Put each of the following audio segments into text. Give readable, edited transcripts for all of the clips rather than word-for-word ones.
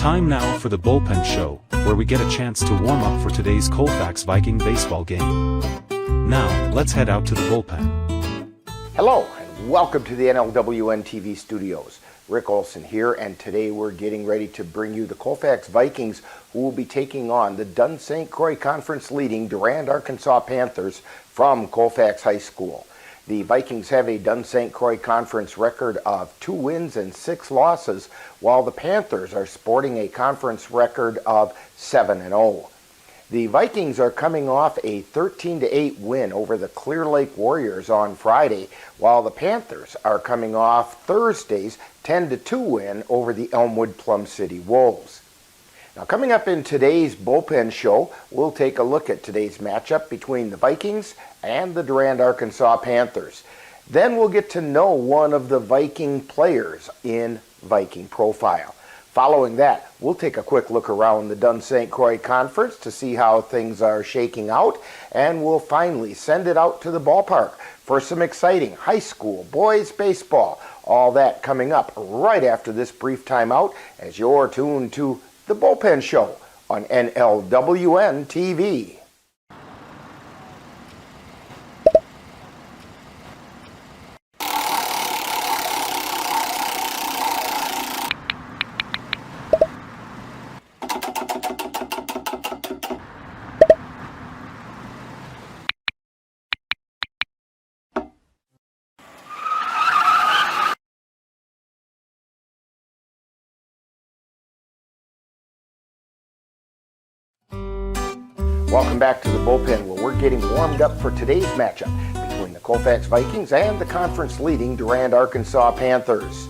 Time now for the Bullpen Show, where we get a chance to warm up for today's Colfax Viking baseball game. Now, let's head out to the bullpen. Hello, and welcome to the NLWN-TV studios. Rick Olson here, and today we're getting ready to bring you the Colfax Vikings, who will be taking on the Dunn-St. Croix Conference leading Durand-Arkansaw Panthers from Colfax High School. The Vikings have a Dunn-St. Croix Conference record of 2 wins and 6 losses, while the Panthers are sporting a conference record of 7-0. The Vikings are coming off a 13-8 win over the Clear Lake Warriors on Friday, while the Panthers are coming off Thursday's 10-2 win over the Elmwood Plum City Wolves. Now, coming up in today's Bullpen Show, we'll take a look at today's matchup between the Vikings and the Durand-Arkansaw Panthers. Then we'll get to know one of the Viking players in Viking Profile. Following that, we'll take a quick look around the Dunn-St. Croix Conference to see how things are shaking out, and we'll finally send it out to the ballpark for some exciting high school boys baseball. All that coming up right after this brief timeout as you're tuned to the Bullpen Show on NLWN-TV. Welcome back to the Bullpen, where we're getting warmed up for today's matchup between the Colfax Vikings and the conference-leading Durand-Arkansaw Panthers.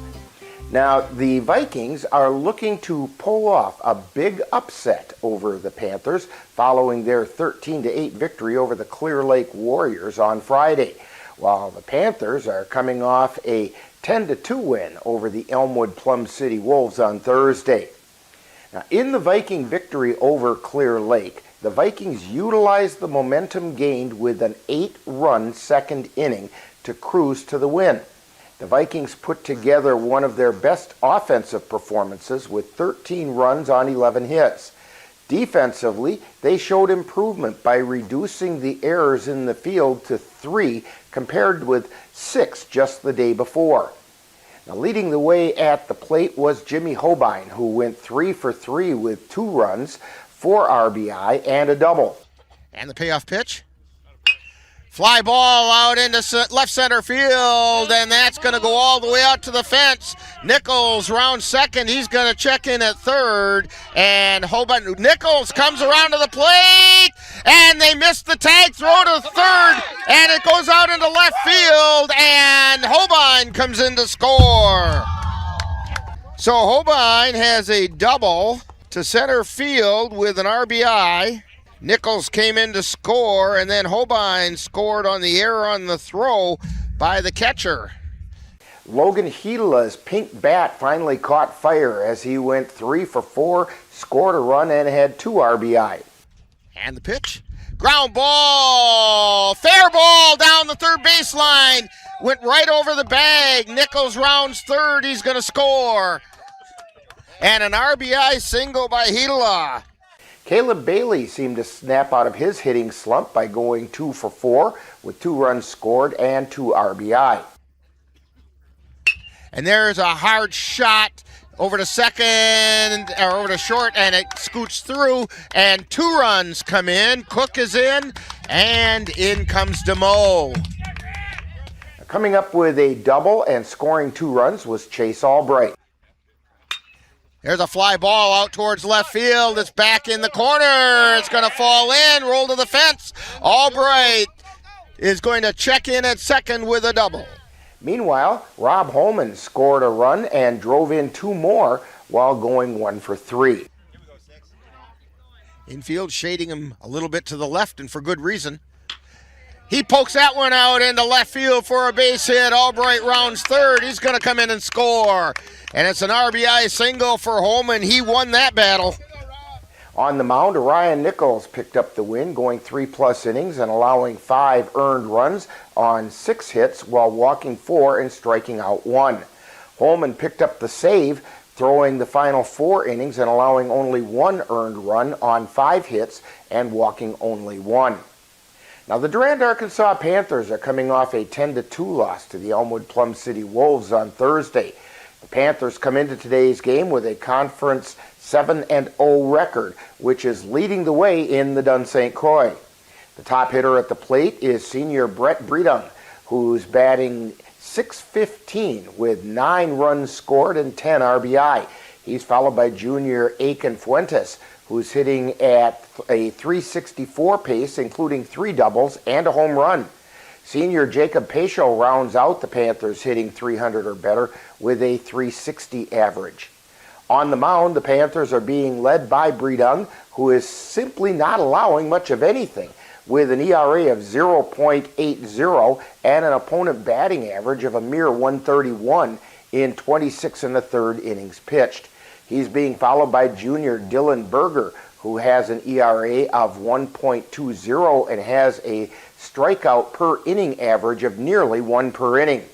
Now, the Vikings are looking to pull off a big upset over the Panthers following their 13-8 victory over the Clear Lake Warriors on Friday, while the Panthers are coming off a 10-2 win over the Elmwood Plum City Wolves on Thursday. Now, in the Viking victory over Clear Lake, the Vikings utilized the momentum gained with an 8-run second inning to cruise to the win. The Vikings put together one of their best offensive performances with 13 runs on 11 hits. Defensively, they showed improvement by reducing the errors in the field to 3 compared with 6 just the day before. Now, leading the way at the plate was Jimmy Hobine, who went 3 for 3 with 2 runs, 4 RBI, and a double. And the payoff pitch. Fly ball out into left center field, and that's going to go all the way out to the fence. Nichols round second. He's going to check in at third, and Nichols comes around to the plate, and they missed the tag, throw to third, and it goes out into left field, and Hobine comes in to score. So Hobine has a double to center field with an RBI. Nichols came in to score, and then Hobine scored on the error on the throw by the catcher. Logan Hedela's pink bat finally caught fire as he went 3 for 4, scored a run, and had 2 RBI. And the pitch. Ground ball, fair ball down the third baseline, went right over the bag. Nichols rounds third, he's going to score. And an RBI single by Hedela. Caleb Bailey seemed to snap out of his hitting slump by going 2 for 4 with 2 runs scored and 2 RBI. And there's a hard shot over to second, or over to short, and it scoots through, and 2 runs come in. Cook is in, and in comes DeMoe. Coming up with a double and scoring 2 runs was Chase Albright. There's a fly ball out towards left field. It's back in the corner. It's going to fall in, roll to the fence. Albright is going to check in at second with a double. Meanwhile, Rob Holman scored a run and drove in 2 more while going 1 for 3. Infield shading him a little bit to the left, and for good reason. He pokes that one out into left field for a base hit. Albright rounds third. He's going to come in and score. And it's an RBI single for Holman. He won that battle. On the mound, Ryan Nichols picked up the win, going 3+ innings and allowing 5 earned runs on 6 hits while walking 4 and striking out 1. Holman picked up the save throwing the final 4 innings and allowing only 1 earned run on 5 hits and walking only 1. Now the Durand-Arkansaw Panthers are coming off a 10-2 loss to the Elmwood Plum City Wolves on Thursday. The Panthers come into today's game with a conference 7-0 record, which is leading the way in the Dunn-St. Croix. The top hitter at the plate is senior Brett Breedung, who's batting .615 with 9 runs scored and 10 RBI. He's followed by junior Aiken Fuentes, who's hitting at a .364 pace, including 3 doubles and a home run. Senior Jacob Pacho rounds out the Panthers, hitting .300 or better with a .360 average. On the mound, the Panthers are being led by Breedung, who is simply not allowing much of anything, with an ERA of 0.80 and an opponent batting average of a mere .131 in 26 1/3 innings pitched. He's being followed by junior Dylan Berger, who has an ERA of 1.20 and has a strikeout per inning average of nearly 1 per inning.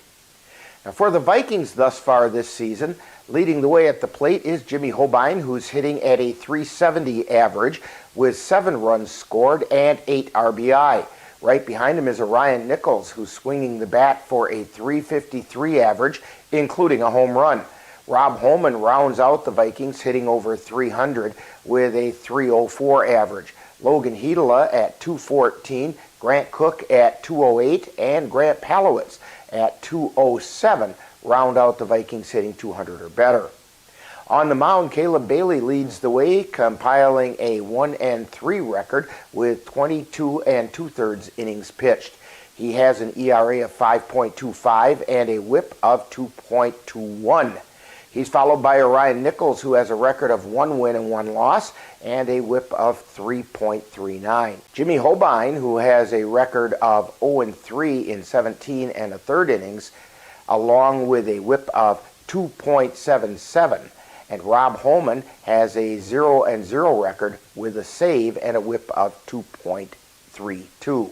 Now for the Vikings thus far this season, leading the way at the plate is Jimmy Hobein, who's hitting at a .370 average with 7 runs scored and 8 RBI. Right behind him is Orion Nichols, who's swinging the bat for a .353 average, including a home run. Rob Holman rounds out the Vikings, hitting over .300 with a .304 average. Logan Hedela at .214, Grant Cook at .208, and Grant Palowitz at .207 round out the Vikings, hitting .200 or better. On the mound, Caleb Bailey leads the way, compiling a 1-3 record with 22 2/3 innings pitched. He has an ERA of 5.25 and a whip of 2.21. He's followed by Orion Nichols, who has a record of 1 win and 1 loss and a whip of 3.39. Jimmy Hobein, who has a record of 0-3 in 17 1/3 innings, along with a whip of 2.77. And Rob Holman has a 0-0 record with a save and a whip of 2.32.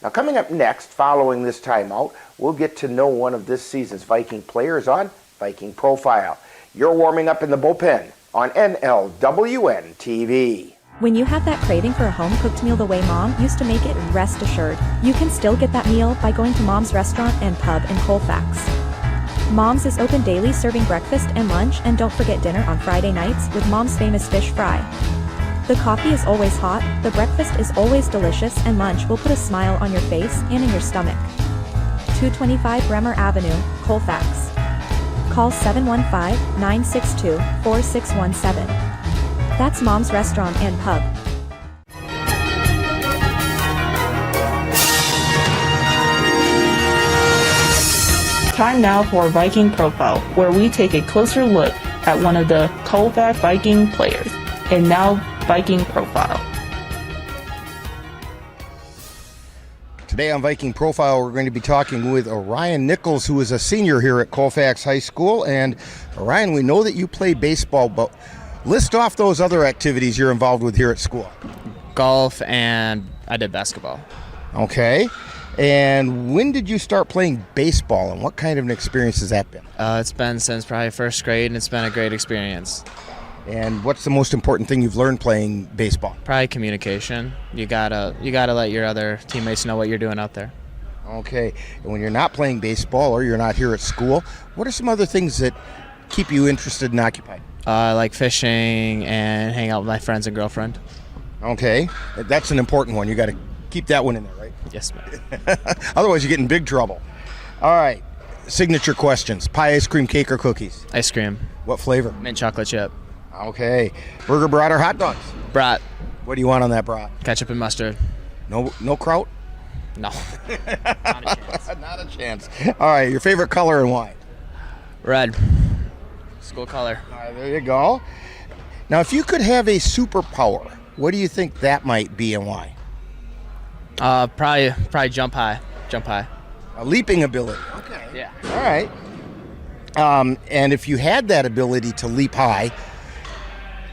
Now coming up next, following this timeout, we'll get to know one of this season's Viking players on Viking Profile. You're warming up in the bullpen on NLWN-TV. When you have that craving for a home-cooked meal the way Mom used to make it, rest assured, you can still get that meal by going to Mom's Restaurant and Pub in Colfax. Mom's is open daily, serving breakfast and lunch, and don't forget dinner on Friday nights with Mom's famous fish fry. The coffee is always hot, the breakfast is always delicious, and lunch will put a smile on your face and in your stomach. 225 Bremer Avenue, Colfax. Call 715-962-4617. That's Mom's Restaurant and Pub. Time now for Viking Profile, where we take a closer look at one of the Colfax Viking players. And now, Viking Profile. Today on Viking Profile, we're going to be talking with Orion Nichols, who is a senior here at Colfax High School. And Orion, we know that you play baseball, but list off those other activities you're involved with here at school. Golf, and I did basketball. Okay. And when did you start playing baseball, and what kind of an experience has that been? It's been since probably first grade, and it's been a great experience. And what's the most important thing you've learned playing baseball? Probably communication. You gotta let your other teammates know what you're doing out there. Okay. And when you're not playing baseball or you're not here at school, what are some other things that keep you interested and occupied? I like fishing and hang out with my friends and girlfriend. Okay. That's an important one. You got to keep that one in there, right? Yes, ma'am. Otherwise, you get in big trouble. All right. Signature questions. Pie, ice cream, cake, or cookies? Ice cream. What flavor? Mint chocolate chip. Okay. Burger, brat, or hot dogs? Brat. What do you want on that brat? Ketchup and mustard. No kraut? No. Not a chance. Not a chance. All right. Your favorite color and why? Red. School color. All right. There you go. Now, if you could have a superpower, what do you think that might be and why? Probably jump high. Jump high. A leaping ability. Okay. Yeah. All right. And if you had that ability to leap high,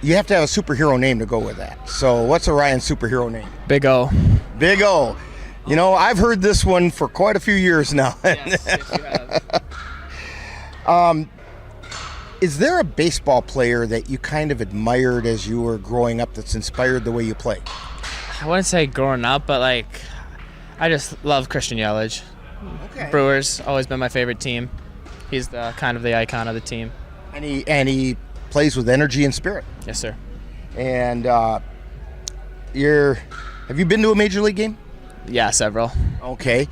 you have to have a superhero name to go with that. So what's Orion's superhero name? Big O. Big O. You know, I've heard this one for quite a few years now. Yes, you have. Is there a baseball player that you kind of admired as you were growing up that's inspired the way you play? I wouldn't say growing up, but like I just love Christian Yelich. Okay. Brewers always been my favorite team. He's the kind of the icon of the team. And he plays with energy and spirit. Yes, sir. And have you been to a major league game? Yeah, several. Okay.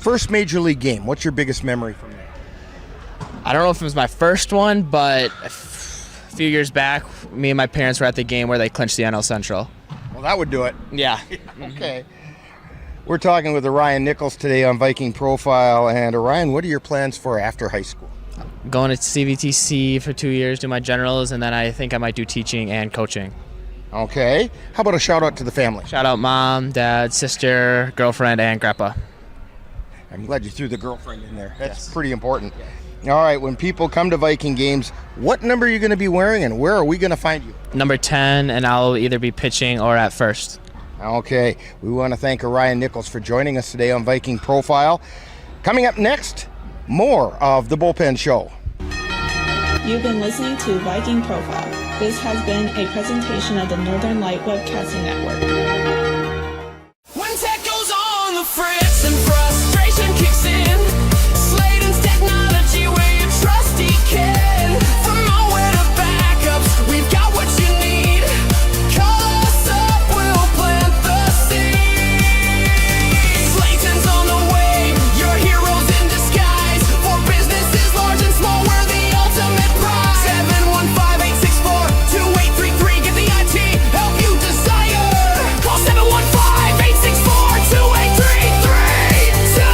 First major league game, what's your biggest memory from that? I don't know if it was my first one, but a few years back, me and my parents were at the game where they clinched the NL Central. Well, that would do it. Yeah. Okay. We're talking with Orion Nichols today on Viking Profile. And Orion, what are your plans for after high school? Going to CVTC for 2 years, do my generals, and then I think I might do teaching and coaching. Okay. How about a shout out to the family? Shout out mom, dad, sister, girlfriend, and grandpa. I'm glad you threw the girlfriend in there. That's pretty important. All right, when people come to Viking games, what number are you going to be wearing and where are we going to find you? Number 10, and I'll either be pitching or at first. Okay, we want to thank Orion Nichols for joining us today on Viking Profile. Coming up next, more of the Bullpen Show. You've been listening to Viking Profile. This has been a presentation of the Northern Light Webcasting Network. When tech goes on the fritz and frustration kicks in, Sladen's technology where you trust he can. From nowhere to backups, we've got what you need. Call us up, we'll plant the seed. Sladen's on the way, your heroes in disguise. For businesses large and small, we're the ultimate prize. 715-864-2833, get the IT help you desire. Call 715-864-2833 today.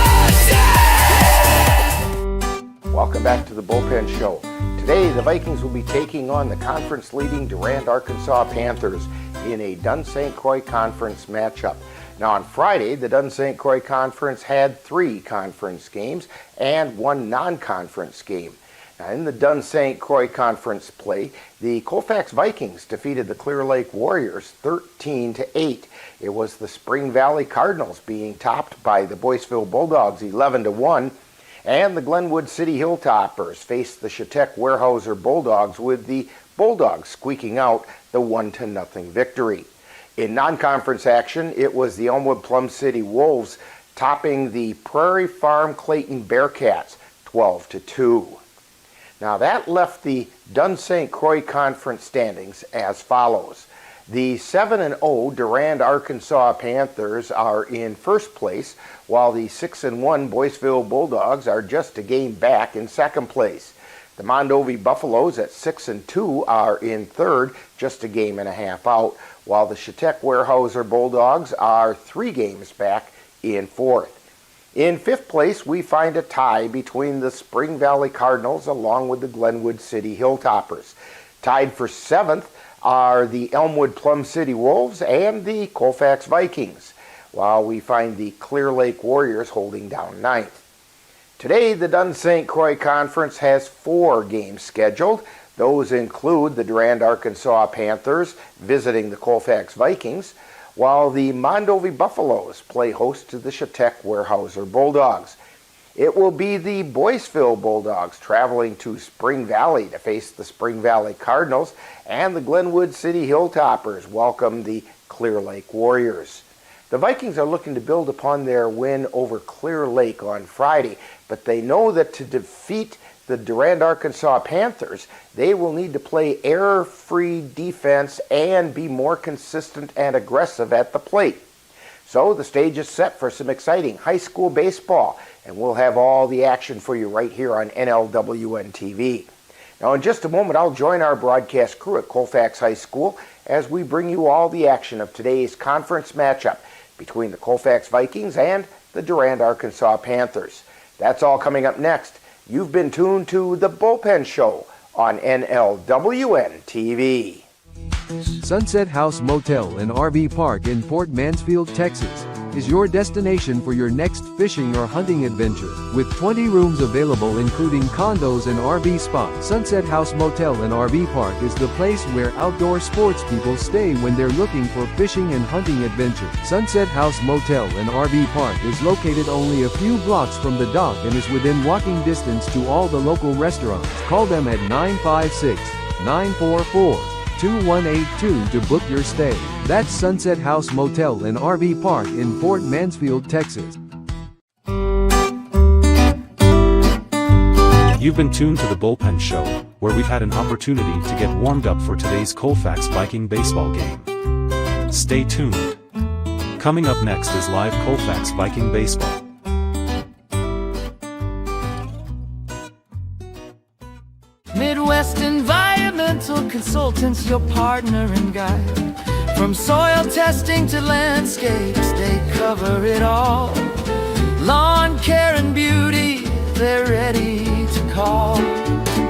Welcome back to the Bullpen Show. Today, the Vikings will be taking on the conference-leading Durand-Arkansaw Panthers in a Dunn-St. Croix Conference matchup. Now, on Friday, the Dunn-St. Croix Conference had 3 conference games and 1 non-conference game. Now, in the Dunn-St. Croix Conference play, the Colfax Vikings defeated the Clear Lake Warriors 13-8. It was the Spring Valley Cardinals being topped by the Boyceville Bulldogs 11-1. And the Glenwood City Hilltoppers faced the Chetek Weyerhaeuser Bulldogs, with the Bulldogs squeaking out the 1-0 victory. In non-conference action, it was the Elmwood Plum City Wolves topping the Prairie Farm Clayton Bearcats 12-2. Now that left the Dunn-St. Croix Conference standings as follows. The 7-0 Durand-Arkansaw Panthers are in first place, while the 6-1 Boyceville Bulldogs are just a game back in second place. The Mondovi Buffaloes at 6-2 are in third, just a game and a half out, while the Chetek Weyerhaeuser Bulldogs are 3 games back in fourth. In fifth place, we find a tie between the Spring Valley Cardinals along with the Glenwood City Hilltoppers. Tied for seventh are the Elmwood Plum City Wolves and the Colfax Vikings, while we find the Clear Lake Warriors holding down ninth. Today, the Dunn-St. Croix Conference has 4 games scheduled. Those include the Durand-Arkansaw Panthers visiting the Colfax Vikings, while the Mondovi Buffaloes play host to the Chetek Weyerhaeuser Bulldogs. It will be the Boyceville Bulldogs traveling to Spring Valley to face the Spring Valley Cardinals, and the Glenwood City Hilltoppers welcome the Clear Lake Warriors. The Vikings are looking to build upon their win over Clear Lake on Friday, but they know that to defeat the Durand-Arkansaw Panthers, they will need to play error-free defense and be more consistent and aggressive at the plate. So the stage is set for some exciting high school baseball, and we'll have all the action for you right here on NLWN-TV. Now, in just a moment, I'll join our broadcast crew at Colfax High School as we bring you all the action of today's conference matchup between the Colfax Vikings and the Durand-Arkansaw Panthers. That's all coming up next. You've been tuned to The Bullpen Show on NLWN-TV. Sunset House Motel and RV Park in Port Mansfield, Texas, is your destination for your next fishing or hunting adventure. With 20 rooms available including condos and RV spots, Sunset House Motel and RV Park is the place where outdoor sports people stay when they're looking for fishing and hunting adventure. Sunset House Motel and RV Park is located only a few blocks from the dock and is within walking distance to all the local restaurants. Call them at 956-944-2182 to book your stay. That's Sunset House Motel and RV Park in Fort Mansfield, Texas. You've been tuned to the Bullpen Show, where we've had an opportunity to get warmed up for today's Colfax Viking baseball game. Stay tuned. Coming up next is live Colfax Viking baseball. Midwest Environmental Consultants, your partner and guide. From soil testing to landscapes, they cover it all. Lawn care and beauty, they're ready to call.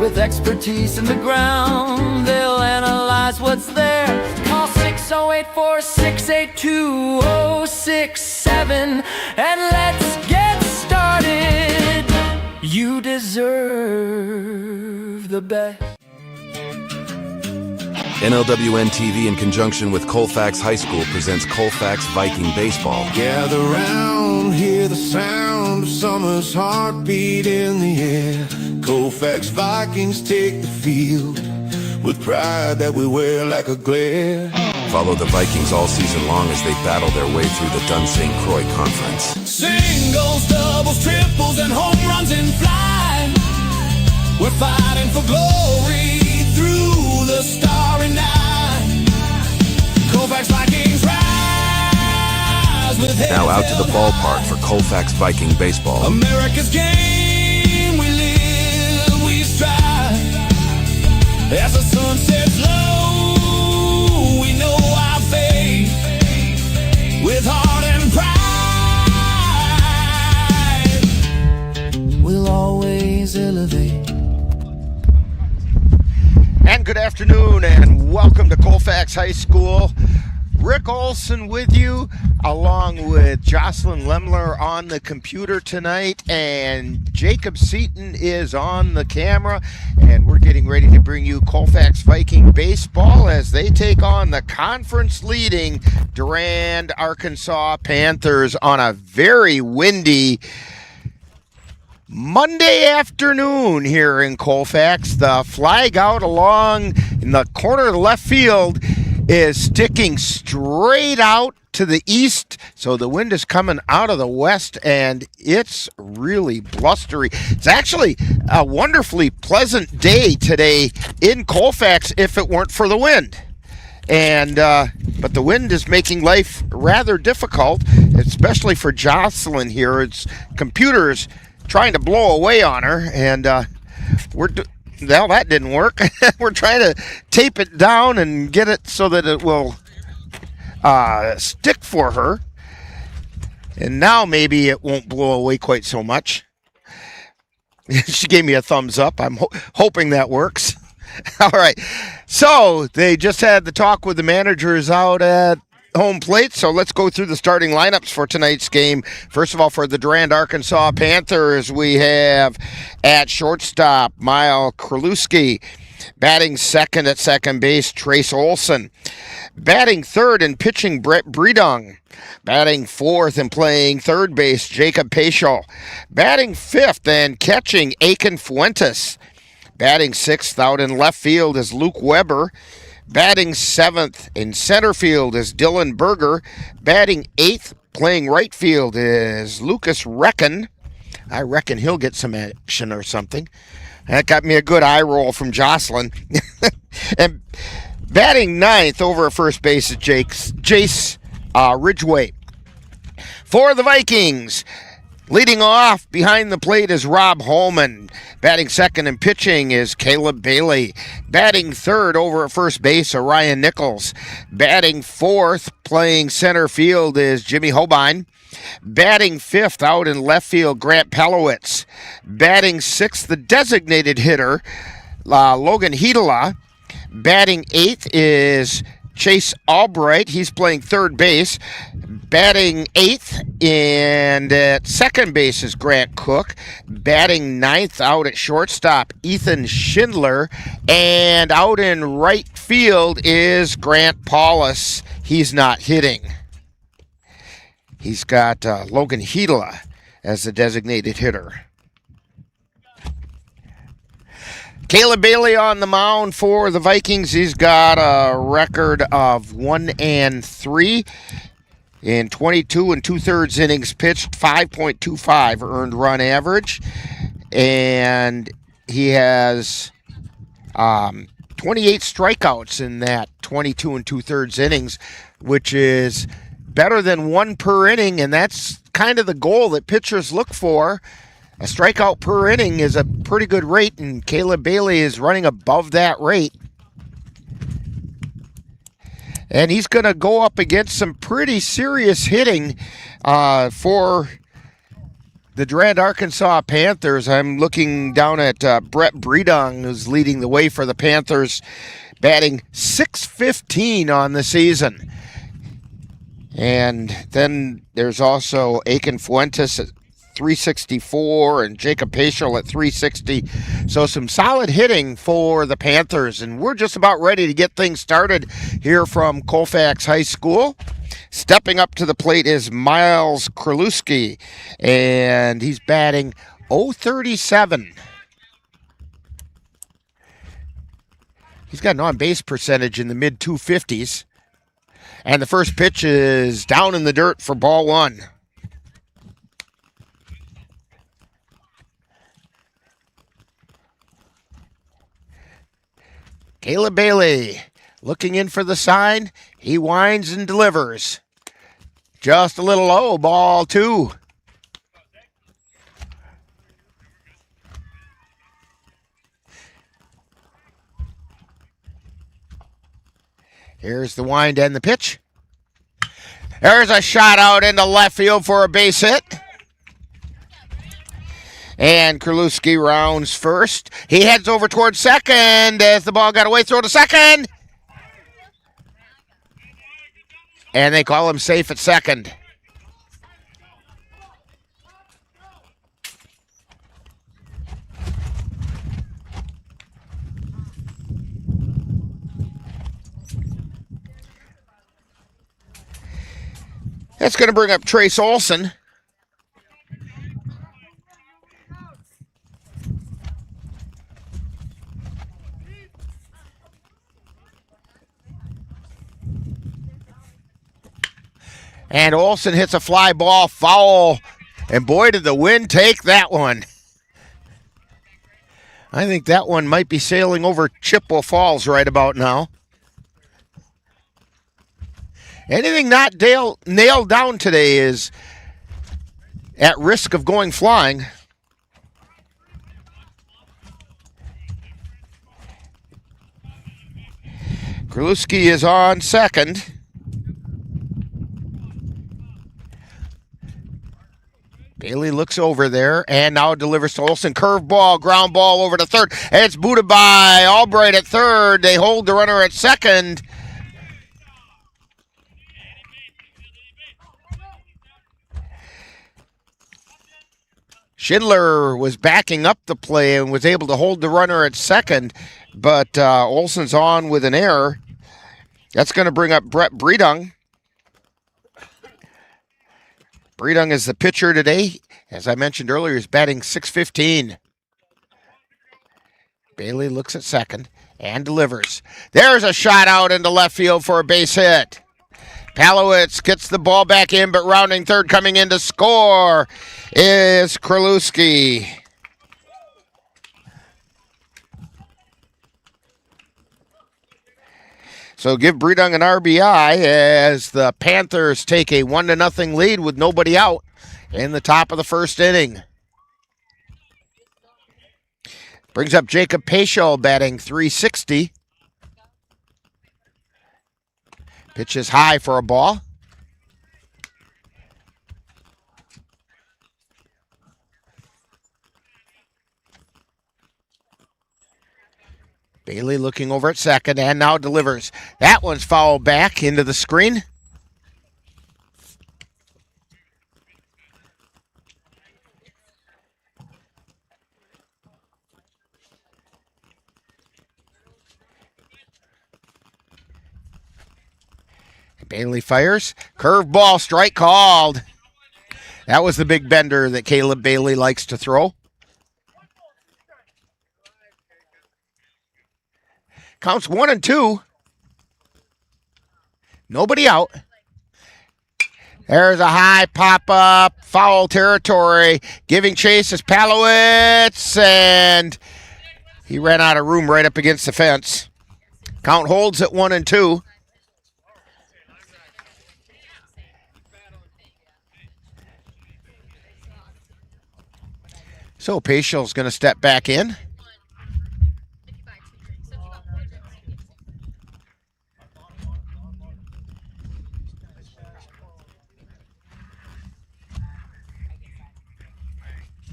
With expertise in the ground, they'll analyze what's there. Call 608-468-2067 and let's get started. You deserve the best. NLWN-TV in conjunction with Colfax High School presents Colfax Viking Baseball. Gather round, hear the sound of summer's heartbeat in the air. Colfax Vikings take the field with pride that we wear like a glare. Follow the Vikings all season long as they battle their way through the Dunn-St Croix Conference. Singles, doubles, triples, and home runs in flight. We're fighting for glory through the starry night. Colfax Vikings rise with heads Now out to the held ballpark high. for Colfax Viking Baseball. America's game, we live, we strive. As the sun sets low, we know our faith. With heart and pride, we'll always elevate. And good afternoon and welcome to Colfax High School. Rick Olson with you, along with Jocelyn Lemler on the computer tonight, and Jacob Seaton is on the camera, and we're getting ready to bring you Colfax Viking baseball as they take on the conference-leading Durand-Arkansaw Panthers on a very windy Monday afternoon here in Colfax. The flag out along in the corner of the left field is sticking straight out to the east, so the wind is coming out of the west, and it's really blustery. It's actually a wonderfully pleasant day today in Colfax if it weren't for the wind. And but the wind is making life rather difficult, especially for Jocelyn here. Its computer's trying to blow away on her, and well, that didn't work. We're trying to tape it down and get it so that it will stick for her. And now maybe it won't blow away quite so much. She gave me a thumbs up. I'm hoping that works. All right. So they just had the talk with the managers out at home plate, so let's go through the starting lineups for tonight's game. First of all, for the Durand-Arkansaw Panthers, we have at shortstop Mile Kralewski. Batting second at second base, Trace Olson. Batting third and pitching, Brett Breedung. Batting fourth and playing third base, Jacob Paschal. Batting fifth and catching, Aiken Fuentes. Batting sixth out in left field is Luke Weber. Batting seventh in center field is Dylan Berger. Batting eighth, playing right field, is Lucas Reckon. I reckon he'll get some action or something. That got me a good eye roll from Jocelyn. And batting ninth over at first base is Jace Ridgway. For the Vikings, leading off behind the plate is Rob Holman. Batting second and pitching is Caleb Bailey. Batting third over at first base, Orion Nichols. Batting fourth, playing center field, is Jimmy Hobine. Batting fifth out in left field, Grant Palowitz. Batting sixth, the designated hitter, Logan Hedela. Batting eighth is Chase Albright. He's playing third base. Batting eighth, and at second base is Grant Cook. Batting ninth out at shortstop, Ethan Schindler. And out in right field is Grant Paulus. He's not hitting. He's got Logan Hedela as the designated hitter. Caleb Bailey on the mound for the Vikings. He's got a record of 1-3 in 22 2/3 innings pitched, 5.25 earned run average, and he has 28 strikeouts in that 22 2/3 innings, which is better than one per inning, and that's kind of the goal that pitchers look for. A strikeout per inning is a pretty good rate, and Caleb Bailey is running above that rate. And he's going to go up against some pretty serious hitting for the Durand-Arkansaw Panthers. I'm looking down at Brett Breedung, who's leading the way for the Panthers, batting .615 on the season. And then there's also Aiken Fuentes at .364 and Jacob Paschal at .360. So some solid hitting for the Panthers. And we're just about ready to get things started here from Colfax High School. Stepping up to the plate is Miles Kralewski, and he's batting .037. He's got an on-base percentage in the mid-250s. And the first pitch is down in the dirt for ball one. Caleb Bailey looking in for the sign. He winds and delivers. Just a little low, ball two. Here's the wind and the pitch. There's a shot out into left field for a base hit. And Kralewski rounds first. He heads over towards second as the ball got away. Throw to second. And they call him safe at second. That's going to bring up Trace Olson. And Olson hits a fly ball foul. And boy, did the wind take that one. I think that one might be sailing over Chippewa Falls right about now. Anything not nailed down today is at risk of going flying. Kralewski is on second. Bailey looks over there and now delivers to Olson. Curveball, ground ball over to third. And it's booted by Albright at third. They hold the runner at second. Schindler was backing up the play and was able to hold the runner at second, but Olson's on with an error. That's going to bring up Brett Breedung. Breedung is the pitcher today. As I mentioned earlier, he's batting .615. Bailey looks at second and delivers. There's a shot out into left field for a base hit. Palowitz gets the ball back in, but rounding third, coming in to score is Kralewski. So give Breedung an RBI as the Panthers take a 1-0 lead with nobody out in the top of the first inning. Brings up Jacob Paschal batting .360. Pitch is high for a ball. Bailey looking over at second and now delivers. That one's fouled back into the screen. Bailey fires. Curveball, strike called. That was the big bender that Caleb Bailey likes to throw. Counts 1-2. Nobody out. There's a high pop-up, foul territory. Giving chase is Palowitz, and he ran out of room right up against the fence. Count holds at 1-2. So Paschal's going to step back in.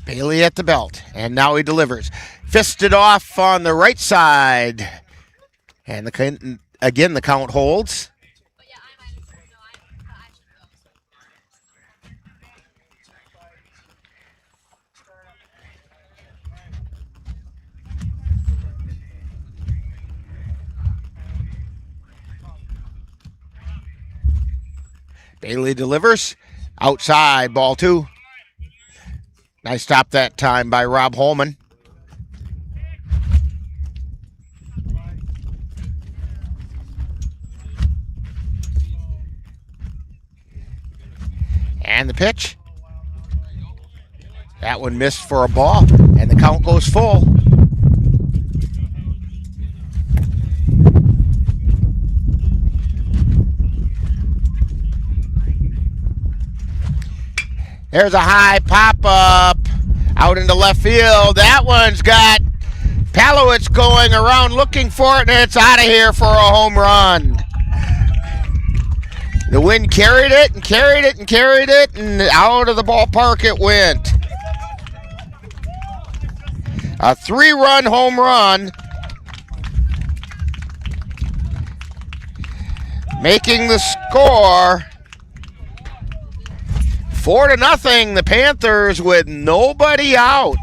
Bailey at the belt, and now he delivers. Fisted off on the right side. And again, the count holds. Bailey delivers. Outside, ball 2. Nice stop that time by Rob Holman. And the pitch. That one missed for a ball, and the count goes full. There's a high pop-up out into left field. That one's got Palowitz going around looking for it, and it's out of here for a home run. The wind carried it and carried it and carried it, and out of the ballpark it went. A 3-run home run, making the score 4-0, the Panthers with nobody out.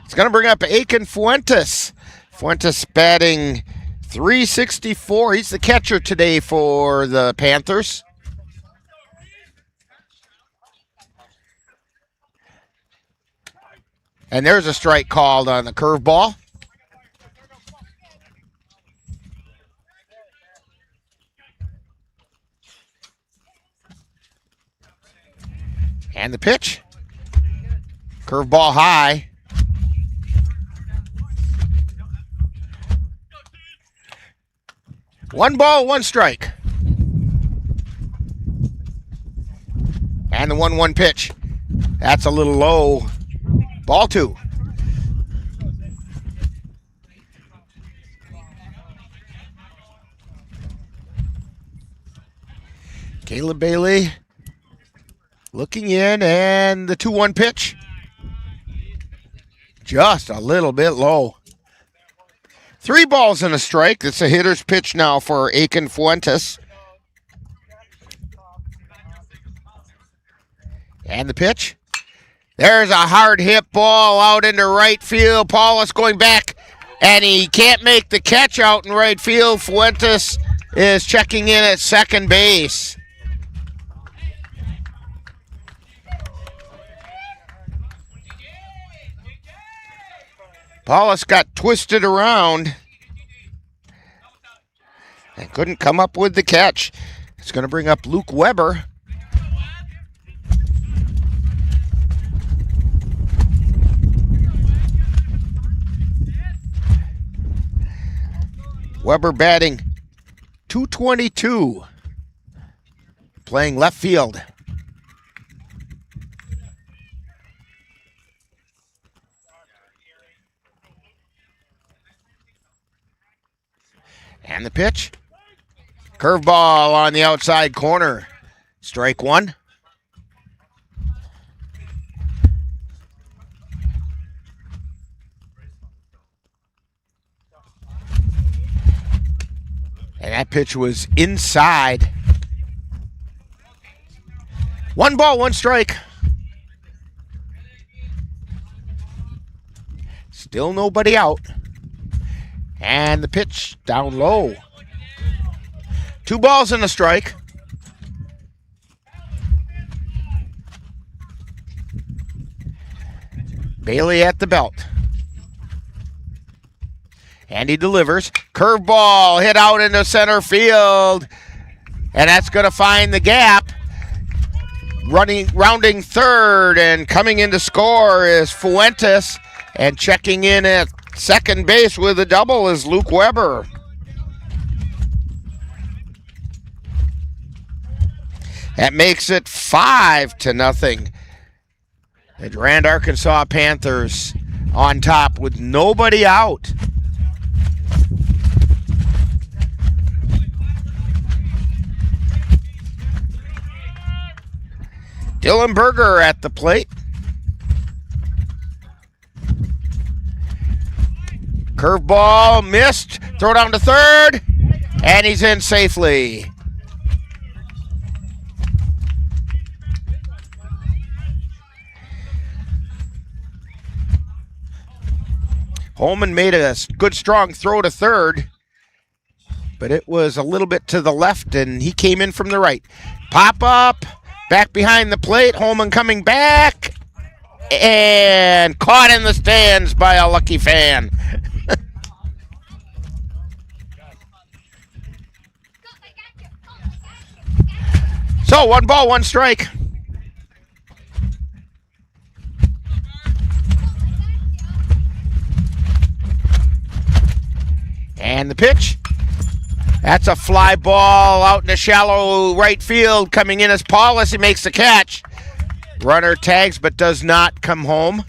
It's going to bring up Aiken Fuentes. Fuentes batting .364. He's the catcher today for the Panthers. And there's a strike called on the curveball. And the pitch. Curveball high. One ball, one strike. And the 1-1 pitch. That's a little low. Ball 2. Caleb Bailey looking in, and the 2-1 pitch. Just a little bit low. 3 balls and a strike. That's a hitter's pitch now for Aiken Fuentes. And the pitch. There's a hard hit ball out into right field. Paulus going back, and he can't make the catch out in right field. Fuentes is checking in at second base. Paulus got twisted around and couldn't come up with the catch. It's going to bring up Luke Weber. Weber batting .222, playing left field. And the pitch. Curveball on the outside corner. Strike 1. And that pitch was inside. 1 ball, 1 strike. Still nobody out. And the pitch down low. 2 balls and a strike. Bailey at the belt. And he delivers. Curveball hit out into center field. And that's going to find the gap. Rounding third and coming in to score is Fuentes. And checking in at second base with a double is Luke Weber. That makes it 5-0. The Durand-Arkansaw Panthers on top with nobody out. Dylan Berger at the plate. Curveball missed. Throw down to third. And he's in safely. Holman made a good strong throw to third, but it was a little bit to the left, and he came in from the right. Pop up, back behind the plate. Holman coming back, and caught in the stands by a lucky fan. So 1 ball, 1 strike. And the pitch. That's a fly ball out in the shallow right field. Coming in as Paulus. He makes the catch. Runner tags but does not come home.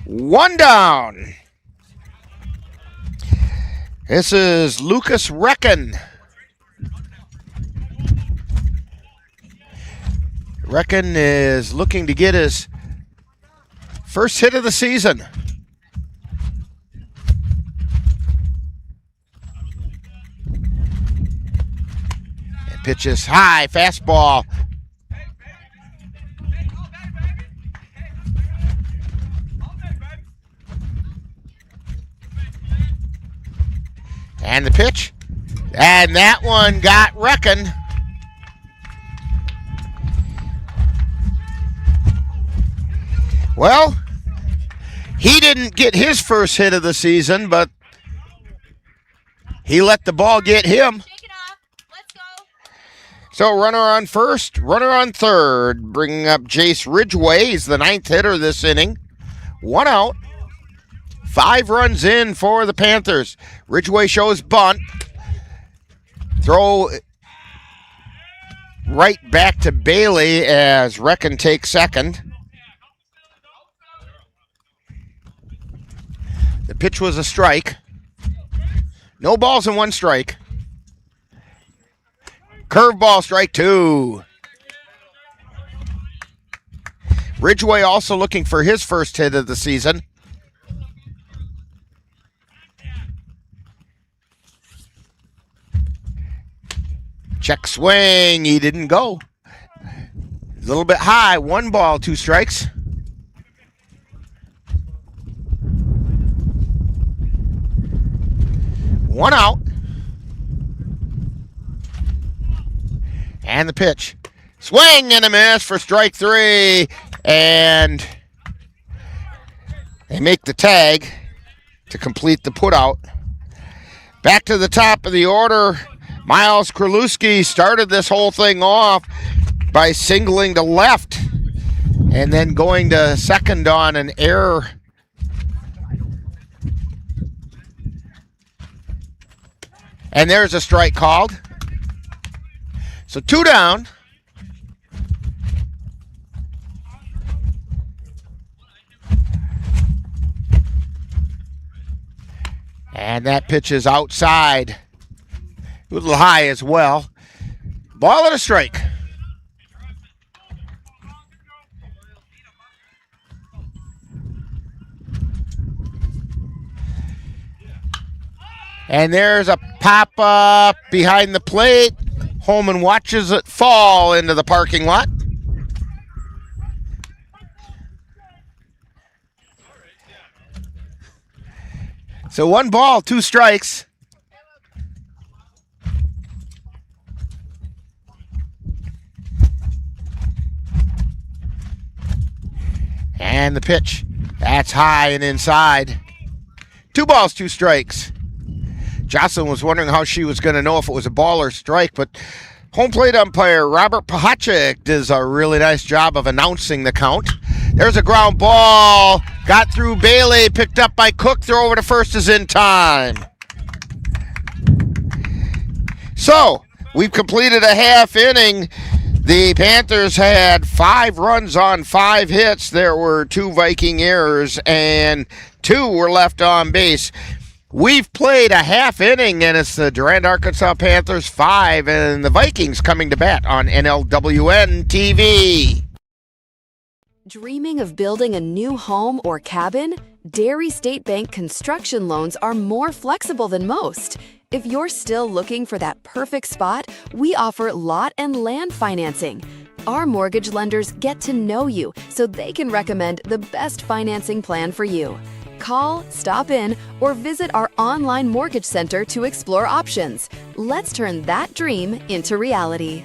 1 down. This is Lucas Reckon. Reckon is looking to get his first hit of the season. Pitches high, fastball. And the pitch. And that one got Reckon. Well, he didn't get his first hit of the season, but he let the ball get him. So runner on first, runner on third, bringing up Jace Ridgway. He's the 9th hitter this inning. 1 out, 5 runs in for the Panthers. Ridgway shows bunt. Throw right back to Bailey as Reckon takes second. The pitch was a strike. No balls and 1 strike. Curveball, strike 2. Ridgway also looking for his first hit of the season. Check swing, he didn't go. A little bit high, 1 ball, 2 strikes. One out. And the pitch. Swing and a miss for strike 3. And they make the tag to complete the putout. Back to the top of the order. Miles Kralewski started this whole thing off by singling to left and then going to second on an error. And there's a strike called. So 2 down. And that pitch is outside. A little high as well. Ball and a strike. And there's a pop-up behind the plate. Holman watches it fall into the parking lot. So 1 ball, 2 strikes. And the pitch. That's high and inside. 2 balls, 2 strikes. Jocelyn was wondering how she was going to know if it was a ball or strike, but home plate umpire Robert Pahachik does a really nice job of announcing the count. There's a ground ball. Got through Bailey, picked up by Cook. Throw over to first is in time. So, we've completed a half inning. The Panthers had 5 runs on 5 hits. There were 2 Viking errors, and 2 were left on base. We've played a half inning, and it's the Durand-Arkansaw Panthers 5 and the Vikings coming to bat on NLWN-TV. Dreaming of building a new home or cabin? Dairy State Bank construction loans are more flexible than most. If you're still looking for that perfect spot, we offer lot and land financing. Our mortgage lenders get to know you so they can recommend the best financing plan for you. Call, stop in, or visit our online mortgage center to explore options. Let's turn that dream into reality.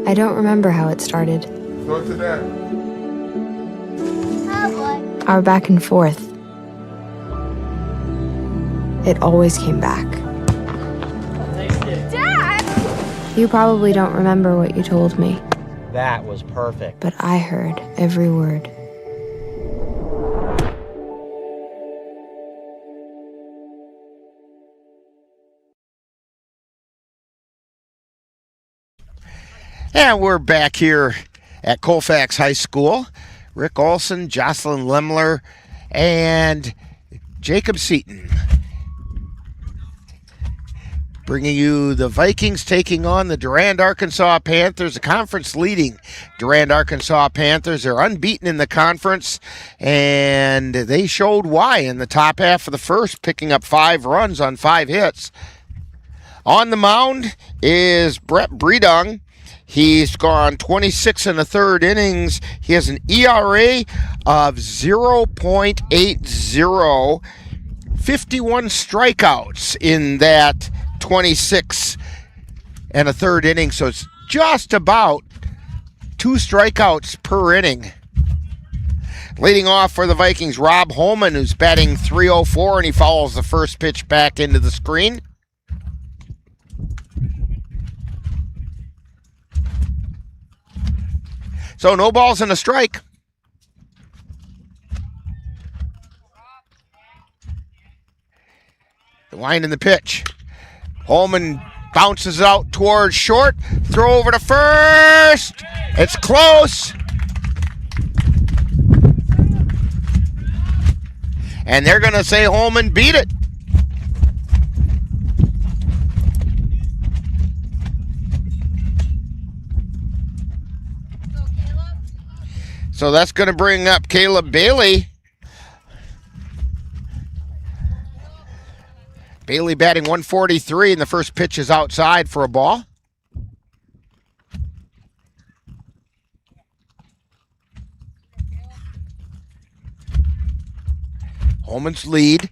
I don't remember how it started. Go to that. Our back and forth. It always came back. You probably don't remember what you told me. That was perfect. But I heard every word. And we're back here at Colfax High School. Rick Olson, Jocelyn Lemler, and Jacob Seaton. Bringing you the Vikings taking on the Durand-Arkansaw Panthers, the conference leading Durand-Arkansaw Panthers. They're unbeaten in the conference, and they showed why in the top half of the first, picking up 5 runs on 5 hits. On the mound is Brett Breedung. He's gone 26 in the 3rd innings. He has an ERA of 0.80, 51 strikeouts in that 26 and a 3rd inning, so it's just about 2 strikeouts per inning. Leading off for the Vikings, Rob Holman, who's batting .304, and he follows the first pitch back into the screen. So no balls and a strike. The line in the pitch. Holman bounces out towards short. Throw over to first. It's close. And they're going to say Holman beat it. So that's going to bring up Caleb Bailey. Bailey batting .143, and the first pitch is outside for a ball. Holman's lead.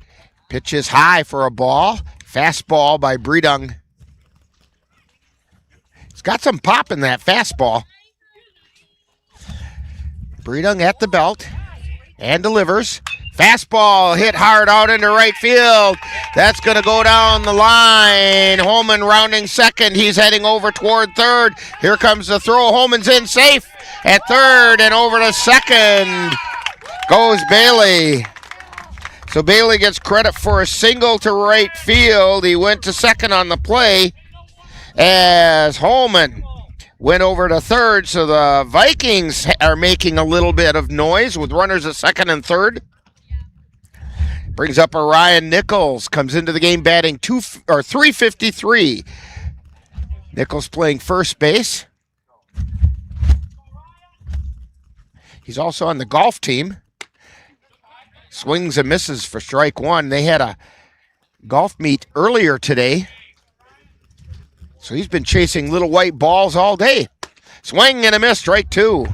Pitch is high for a ball. Fastball by Breedung. It's got some pop in that fastball. Breedung at the belt and delivers. Fastball hit hard out into right field. That's going to go down the line. Holman rounding second. He's heading over toward third. Here comes the throw. Holman's in safe at third, and over to second goes Bailey. So Bailey gets credit for a single to right field. He went to second on the play as Holman went over to third. So the Vikings are making a little bit of noise with runners at second and third. Brings up Orion Nichols, comes into the game batting .353. Nichols playing first base. He's also on the golf team. Swings and misses for strike one. They had a golf meet earlier today. So he's been chasing little white balls all day. Swing and a miss, strike two.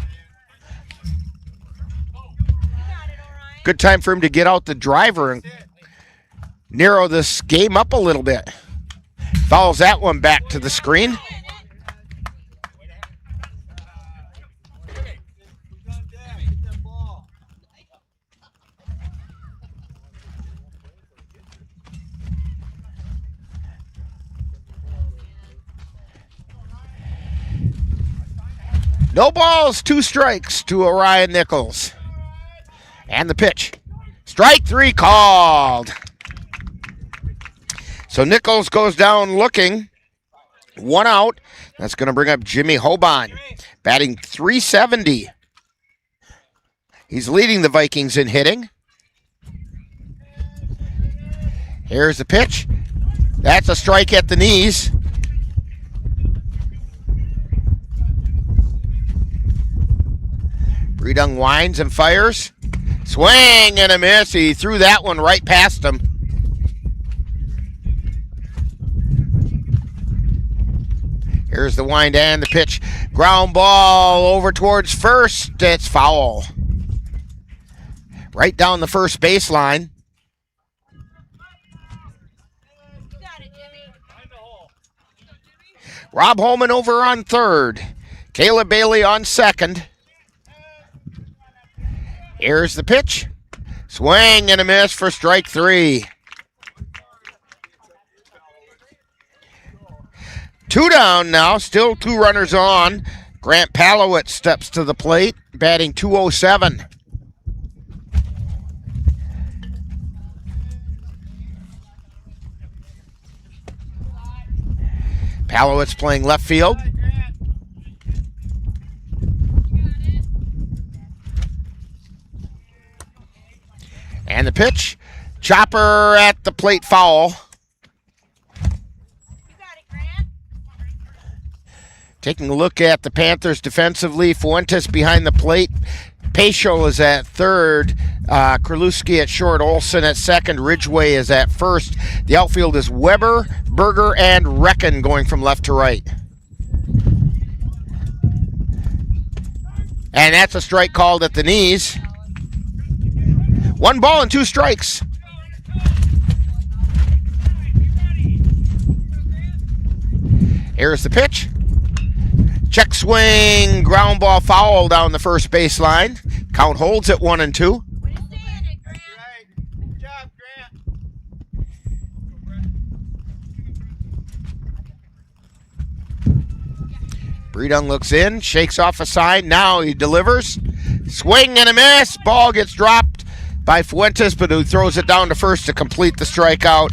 Good time for him to get out the driver and narrow this game up a little bit. Fouls that one back to the screen. No balls, 2 strikes to Orion Nichols. And the pitch. Strike 3 called. So Nichols goes down looking. 1 out. That's going to bring up Jimmy Hoban, batting .370. He's leading the Vikings in hitting. Here's the pitch. That's a strike at the knees. Bredung winds and fires. Swing and a miss. He threw that one right past him. Here's the wind and the pitch. Ground ball over towards first. It's foul. Right down the first baseline. Rob Holman over on third. Caleb Bailey on second. Here's the pitch. Swing and a miss for strike 3. 2 down now, still 2 runners on. Grant Palowitz steps to the plate, batting .207. Palowitz playing left field. And the pitch. Chopper at the plate, foul. Taking a look at the Panthers defensively, Fuentes behind the plate. Paschal is at third. Kralewski at short. Olsen at second. Ridgway is at first. The outfield is Weber, Berger, and Recken going from left to right. And that's a strike called at the knees. 1 ball and 2 strikes. Here's the pitch. Check swing, ground ball, foul down the first baseline. Count holds at 1 and 2. Bredung looks in, shakes off a sign. Now he delivers. Swing and a miss. Ball gets dropped by Fuentes, but who throws it down to first to complete the strikeout.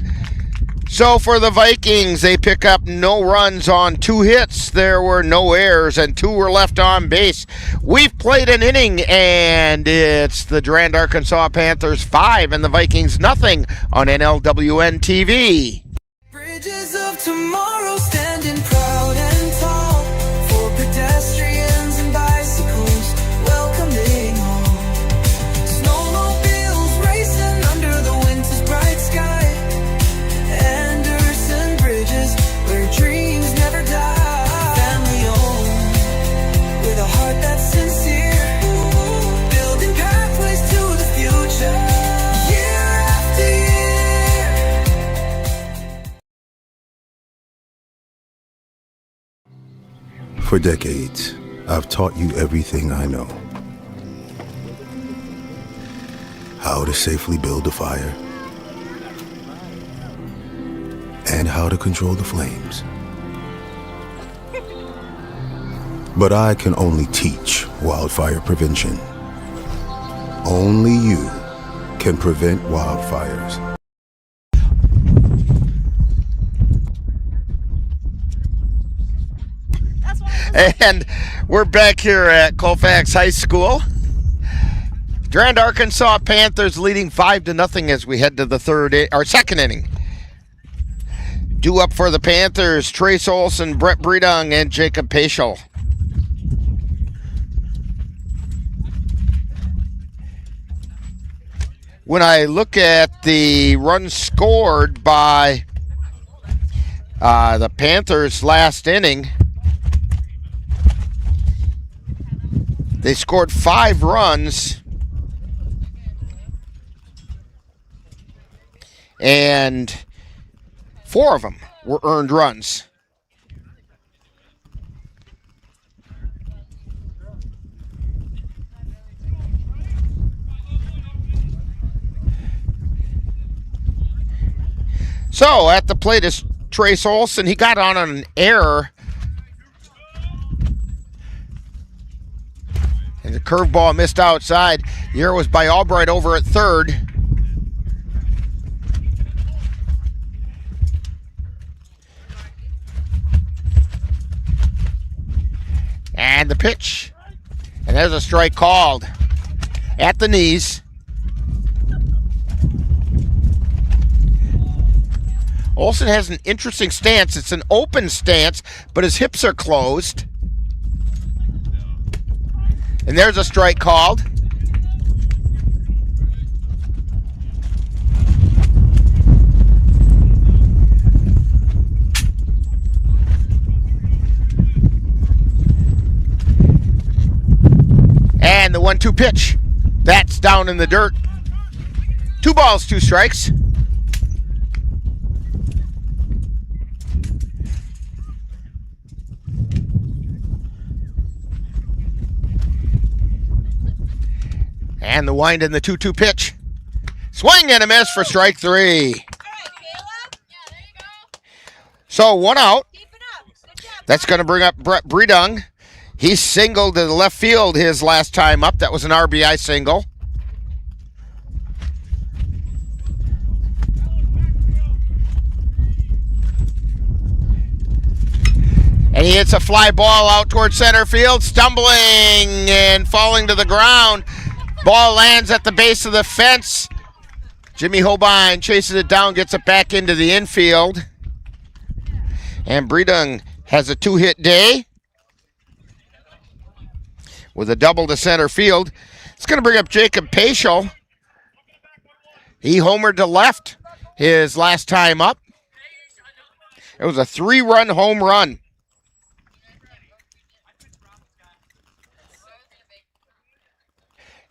So for the Vikings, they pick up no runs on 2 hits. There were no errors, and 2 were left on base. We've played an inning, and it's the Durand-Arkansaw Panthers 5 and the Vikings nothing on NLWN-TV. Bridges of tomorrow standing proud and tall for pedestrians and bicycles welcoming home. Snowmobiles racing under the winter's bright sky. Anderson Bridges, where dreams never die. Family owned, with a heart that's sincere. Building pathways to the future, year after year. For decades, I've taught you everything I know. How to safely build a fire, and how to control the flames. But I can only teach wildfire prevention. Only you can prevent wildfires. And we're back here at Colfax High School. Durand-Arkansaw Panthers leading 5-0 as we head to the second inning. Due up for the Panthers, Trace Olson, Brett Bredung, and Jacob Paschal. when I look at the runs scored by the Panthers last inning, they scored 5 runs, and 4 of them were earned runs. So at the plate is Trace Olson. He got on an error. And the curveball missed outside. The error was by Albright over at third. And the pitch. And there's a strike called at the knees. Olson has an interesting stance. It's an open stance, but his hips are closed. And there's a strike called. And the 1-2 pitch. That's down in the dirt. 2 balls, 2 strikes. And the wind in the 2-2 pitch. Swing and a miss for strike 3. So 1 out. That's going to bring up Brett Bredung. He singled to the left field his last time up. That was an RBI single. And he hits a fly ball out towards center field, stumbling and falling to the ground. Ball lands at the base of the fence. Jimmy Holbein chases it down, gets it back into the infield. And Bredung has a 2-hit day with a double to center field. It's going to bring up Jacob Paschal. He homered to left his last time up. It was a 3-run home run.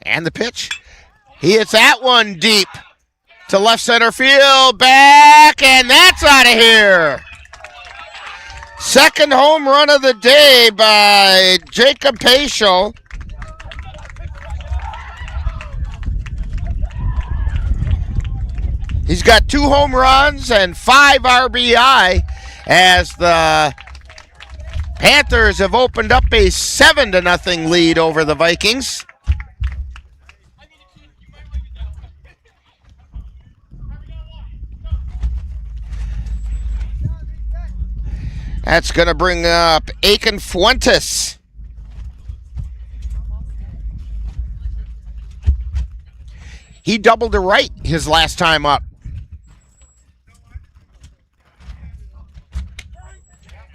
And the pitch. He hits that one deep to left center field. Back, and that's out of here. Second home run of the day by Jacob Paschal. He's got 2 home runs and 5 RBI as the Panthers have opened up a 7-0 lead over the Vikings. That's going to bring up Aiken Fuentes. He doubled to right his last time up.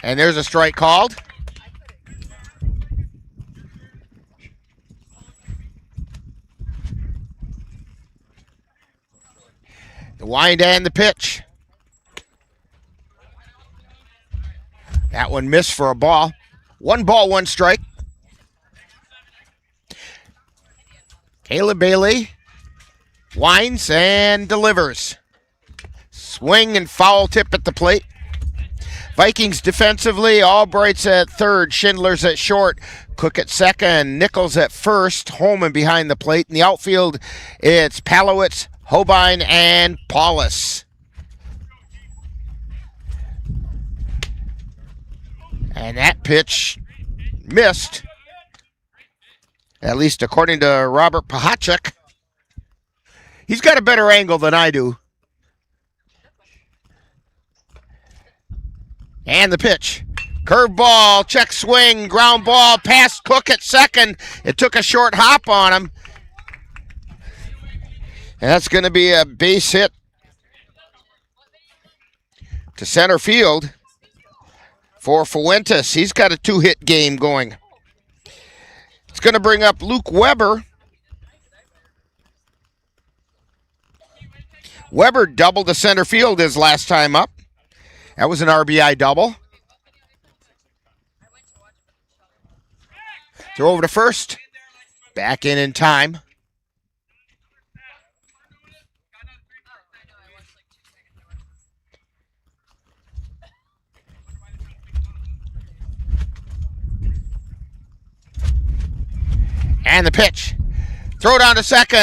And there's a strike called. The wind and the pitch. That one missed for a ball. 1 ball, 1 strike. Caleb Bailey winds and delivers. Swing and foul tip at the plate. Vikings defensively, Albright's at third, Schindler's at short, Cook at second, Nichols at first, Holman behind the plate. In the outfield, it's Palowitz, Holbein, and Paulus. And that pitch missed, at least according to Robert Pahachek. He's got a better angle than I do. And the pitch. Curveball, check swing, ground ball, past Cook at second. It took a short hop on him. And that's going to be a base hit to center field for Fuentes. He's got a 2-hit game going. It's going to bring up Luke Weber. Weber doubled to center field his last time up. That was an RBI double. Throw over to first. Back in time. And the pitch. Throw down to second,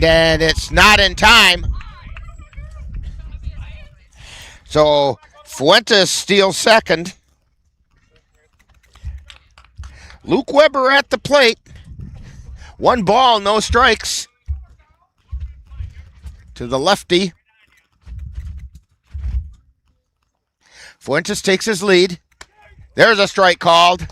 and it's not in time. So Fuentes steals second. Luke Weber at the plate. 1 ball, no strikes. To the lefty. Fuentes takes his lead. There's a strike called.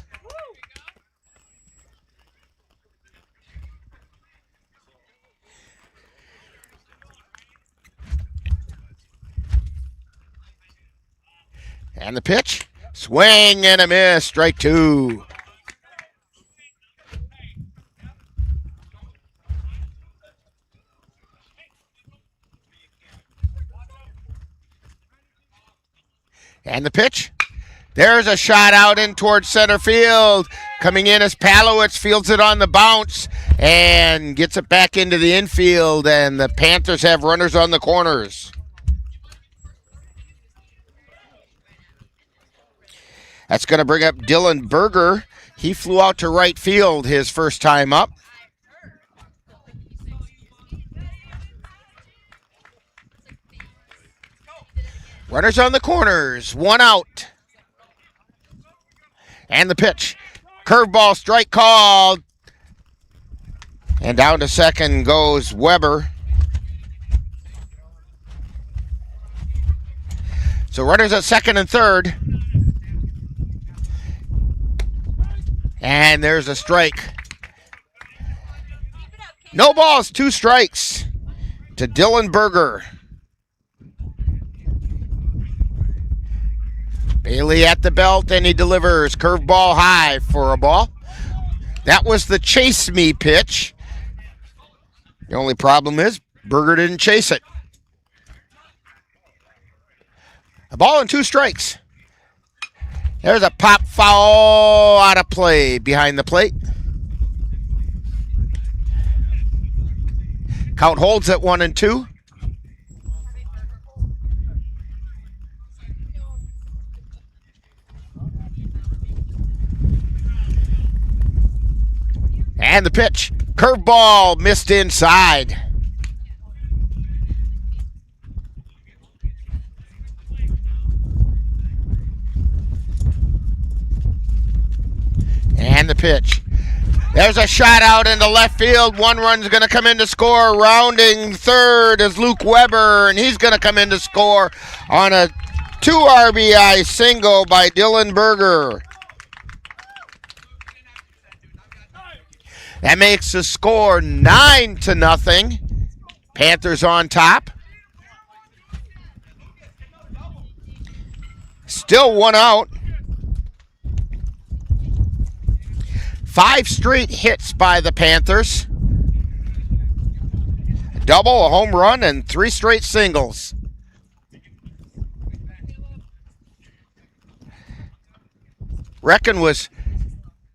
And the pitch. Swing and a miss. Strike 2. And the pitch. There's a shot out in towards center field. Coming in as Palowitz fields it on the bounce and gets it back into the infield. And the Panthers have runners on the corners. That's going to bring up Dylan Berger. He flew out to right field his first time up. Runners on the corners, 1 out. And the pitch. Curveball strike called. And down to second goes Weber. So runners at second and third. And there's a strike. No balls, 2 strikes to Dylan Berger. Bailey at the belt, and he delivers. Curveball high for a ball. That was the chase me pitch. The only problem is Berger didn't chase it. A ball and 2 strikes. There's a pop foul out of play behind the plate. Count holds at 1 and 2. And the pitch. Curveball missed inside. And the pitch. There's a shot out into left field. 1 run's going to come in to score. Rounding third is Luke Weber, and he's going to come in to score on a 2 RBI single by Dylan Berger. That makes the score 9-0. Panthers on top. Still 1 out. 5 straight hits by the Panthers. A double, a home run, and 3 straight singles. Reckon was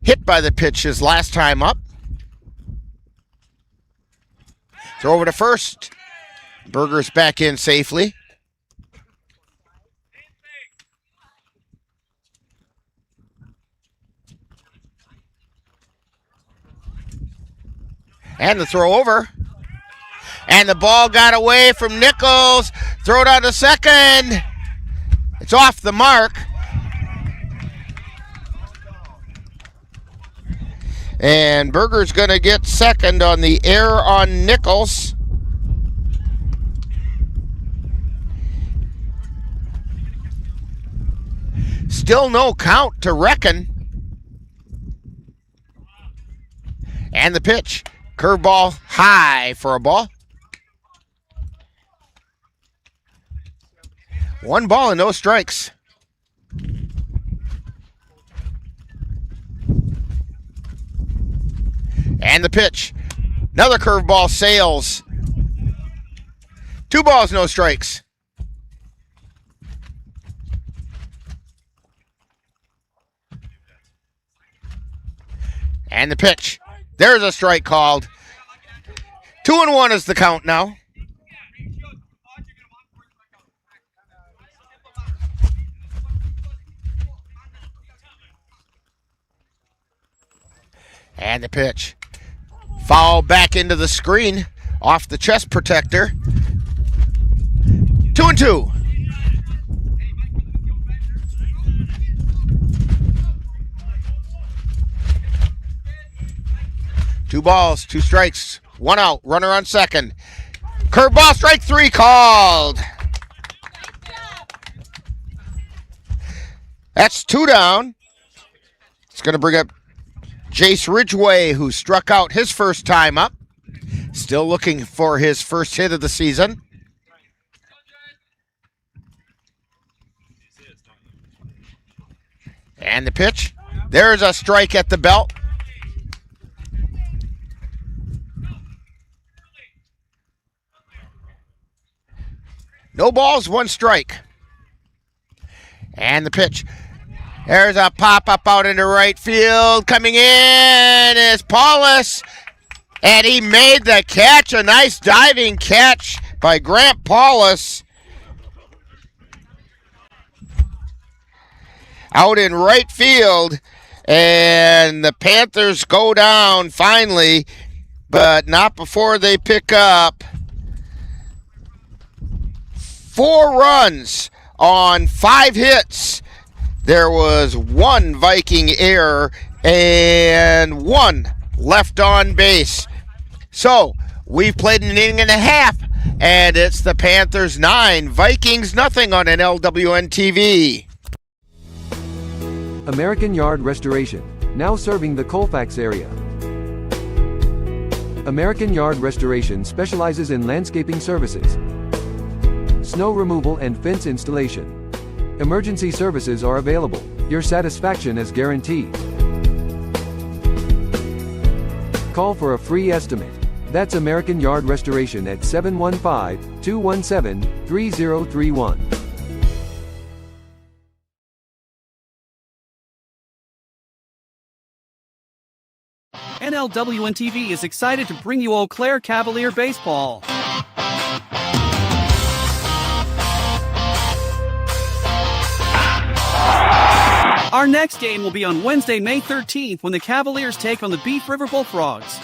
hit by the pitch his last time up. Throw over to first. Berger's back in safely. And the throw over. And the ball got away from Nichols. Throw down to second. It's off the mark. And Berger's going to get second on the error on Nichols. Still no count to Reckon. And the pitch. Curveball high for a ball. 1 ball and no strikes. And the pitch. Another curveball sails 2 balls, no strikes. And the pitch. There's a strike called. 2-1 is the count now. And the pitch. Foul back into the screen off the chest protector. 2-2. Two balls, 2 strikes, 1 out, runner on second. Curveball, strike 3 called. That's 2 down. It's going to bring up Jace Ridgway, who struck out his first time up. Still looking for his first hit of the season. And the pitch. There's a strike at the belt. No balls, 1 strike. And the pitch. There's a pop-up out into right field. Coming in is Paulus. And he made the catch. A nice diving catch by Grant Paulus. Out in right field. And the Panthers go down finally. But not before they pick up 4 runs on 5 hits. There was 1 Viking error and 1 left on base. So we've played an inning and a half, and it's the Panthers 9, Vikings nothing on NLWN-TV. American Yard Restoration, now serving the Colfax area. American Yard Restoration specializes in landscaping services, snow removal and fence installation. Emergency services are available. Your satisfaction is guaranteed. Call for a free estimate. That's American Yard Restoration at 715-217-3031. NLWN-TV is excited to bring you Eau Claire Cavalier Baseball. Our next game will be on Wednesday, May 13th, when the Cavaliers take on the Beef River Bullfrogs.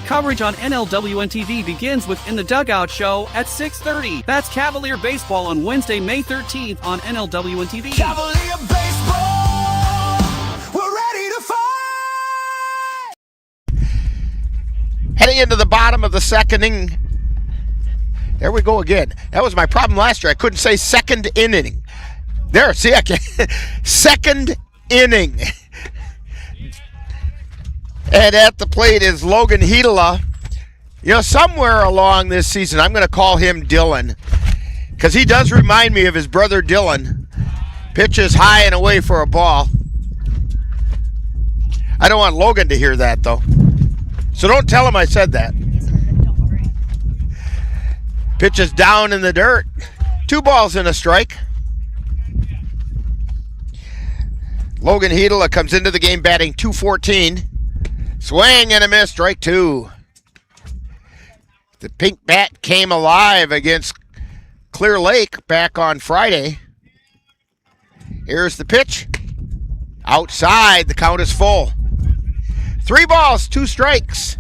Coverage on NLWN-TV begins with In the Dugout Show at 6:30. That's Cavalier Baseball on Wednesday, May 13th on NLWN-TV. Cavalier baseball, we're ready to fight! Heading into the bottom of the second inning. There we go again. That was my problem last year. I couldn't say second inning. There, see, I can. Second inning. And at the plate is Logan Hedela. You know, somewhere along this season, I'm going to call him Dylan, because he does remind me of his brother Dylan. Pitches high and away for a ball. I don't want Logan to hear that, though. So don't tell him I said that. Pitches down in the dirt. 2 balls and a strike. Logan Hedela comes into the game batting .214. Swing and a miss, strike 2. The pink bat came alive against Clear Lake back on Friday. Here's the pitch. Outside, the count is full. 3 balls, 2 strikes.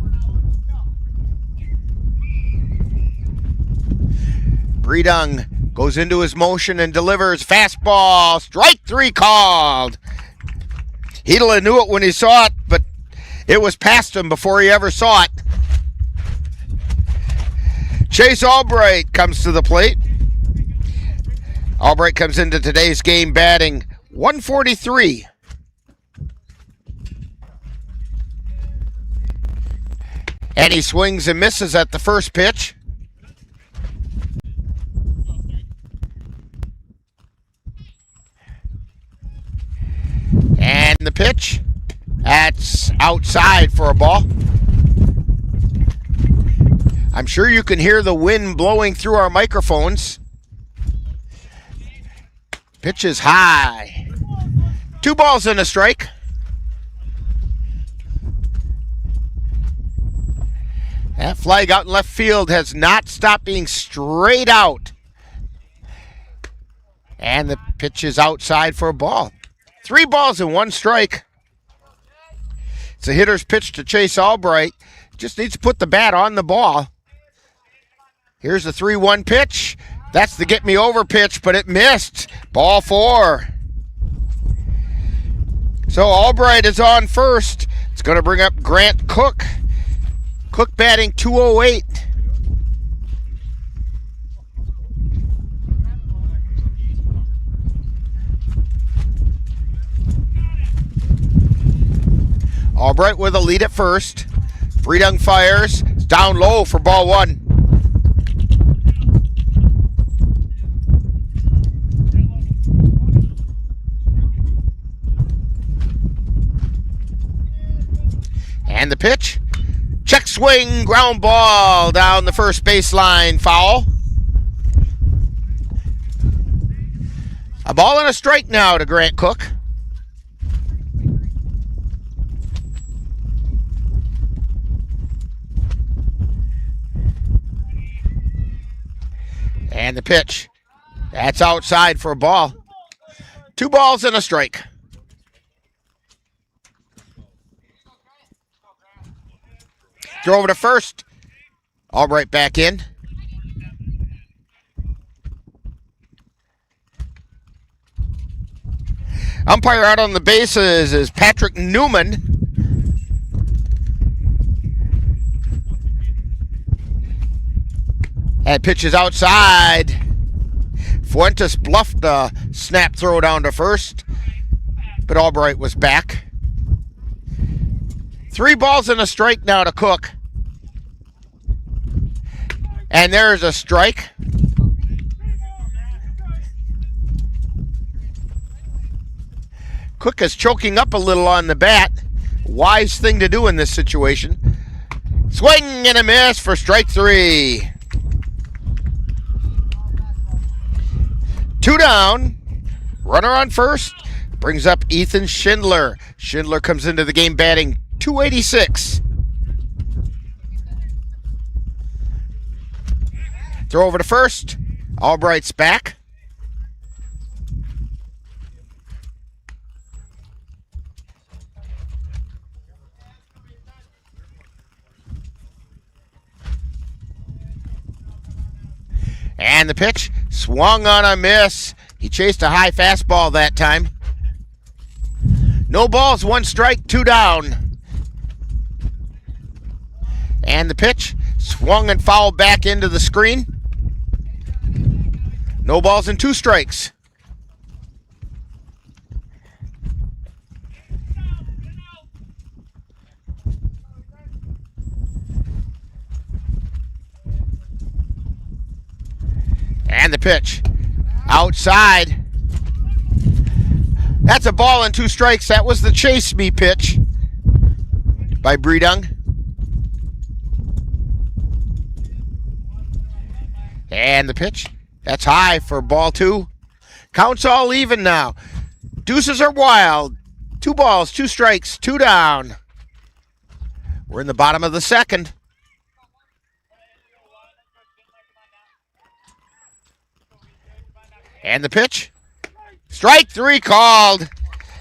Breedung goes into his motion and delivers fastball. Strike 3 called. Hedela knew it when he saw it, but it was past him before he ever saw it. Chase Albright comes to the plate. Albright comes into today's game batting .143. And he swings and misses at the first pitch. And the pitch, that's outside for a ball. I'm sure you can hear the wind blowing through our microphones. Pitch is high. 2 balls and a strike. That flag out in left field has not stopped being straight out. And the pitch is outside for a ball. 3 balls and 1 strike. It's a hitter's pitch to Chase Albright. Just needs to put the bat on the ball. Here's the 3-1 pitch. That's the get me over pitch, but it missed. Ball 4. So Albright is on first. It's going to bring up Grant Cook. Cook batting .208. Albright with a lead at first. Breedung fires. It's down low for ball 1. And the pitch. Check swing, ground ball down the first baseline, foul. A ball and a strike now to Grant Cook. And the pitch. That's outside for a ball. 2 balls and a strike. Throw over to first. Albright back in. Umpire out on the bases is Patrick Newman. That pitch is outside. Fuentes bluffed the snap throw down to first, but Albright was back. 3 balls and a strike now to Cook. And there's a strike. Cook is choking up a little on the bat. Wise thing to do in this situation. Swing and a miss for strike 3. 2 down. Runner on first. Brings up Ethan Schindler. Schindler comes into the game batting .286. Throw over to first. Albright's back. And the pitch swung on a miss. He chased a high fastball that time. No balls, 1 strike, 2 down. And the pitch swung and fouled back into the screen. No balls and 2 strikes. And the pitch outside. That's a ball and 2 strikes. That was the chase me pitch by Breedung. And the pitch. That's high for ball 2. Counts all even now. Deuces are wild. 2 balls, 2 strikes, 2 down. We're in the bottom of the second. And the pitch. Strike 3 called.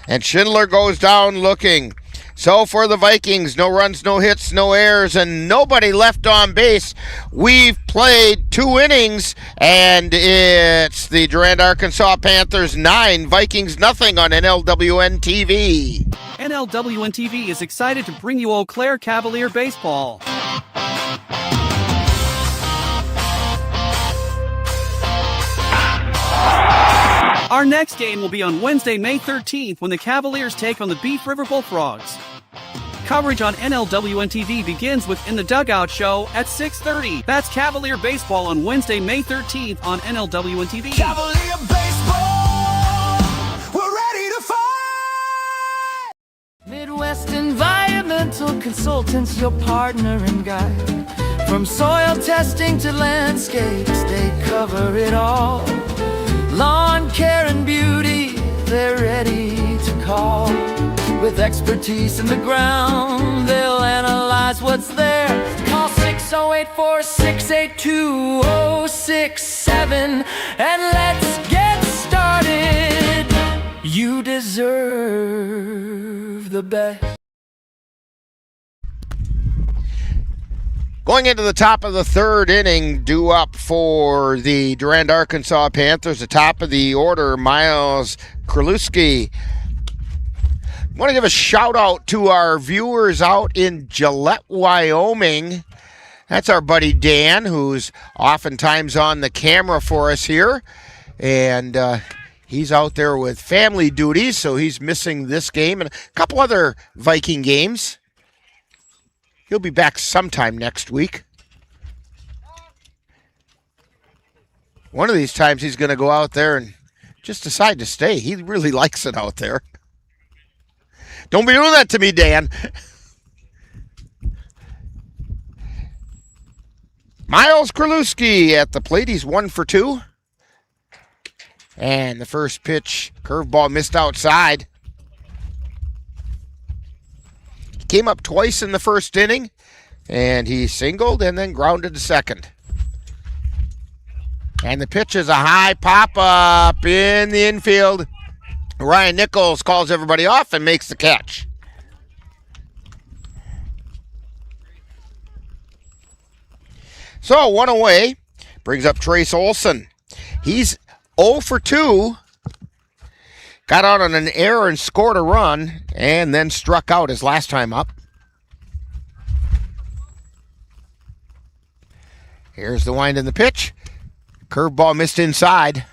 And Schindler goes down looking. So for the Vikings, no runs, no hits, no errors, and nobody left on base. We've played 2 innings, and it's the Durand-Arkansaw Panthers 9, Vikings nothing on NLWN-TV. NLWN-TV is excited to bring you Eau Claire Cavalier baseball. Our next game will be on Wednesday, May 13th, when the Cavaliers take on the Beef River Bullfrogs. Coverage on NLWN-TV begins with In the Dugout show at 6:30. That's Cavalier baseball on Wednesday, May 13th on NLWN-TV. Cavalier baseball, we're ready to fight! Midwest Environmental Consultants, your partner and guide. From soil testing to landscapes, they cover it all. Lawn care and beauty, they're ready to call. With expertise in the ground, they'll analyze what's there. Call 608-468-2067 and let's get started. You deserve the best. Going into the top of the third inning, due up for the Durand-Arkansaw Panthers, the top of the order, Miles Kralewski. I want to give a shout out to our viewers out in Gillette, Wyoming. That's our buddy Dan, who's oftentimes on the camera for us here. And he's out there with family duties, so he's missing this game and a couple other Viking games. He'll be back sometime next week. One of these times he's going to go out there and just decide to stay. He really likes it out there. Don't be doing that to me, Dan. Miles Kralewski at the plate. He's 1 for 2. And the first pitch, curveball missed outside. Came up twice in the first inning, and he singled and then grounded to second. And the pitch is a high pop-up in the infield. Ryan Nichols calls everybody off and makes the catch. So, one away, brings up Trace Olson. He's 0 for 2. Got out on an error and scored a run, and then struck out his last time up. Here's the wind and the pitch. Curveball missed inside.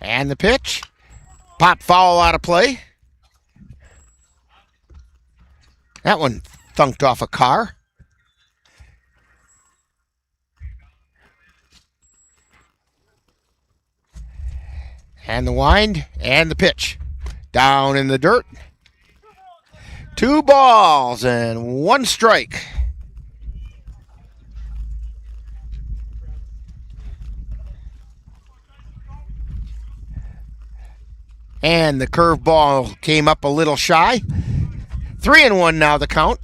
And the pitch. Pop foul out of play. That one thunked off a car. And the wind and the pitch. Down in the dirt. 2 balls and 1 strike. And the curveball came up a little shy. 3-1 now the count.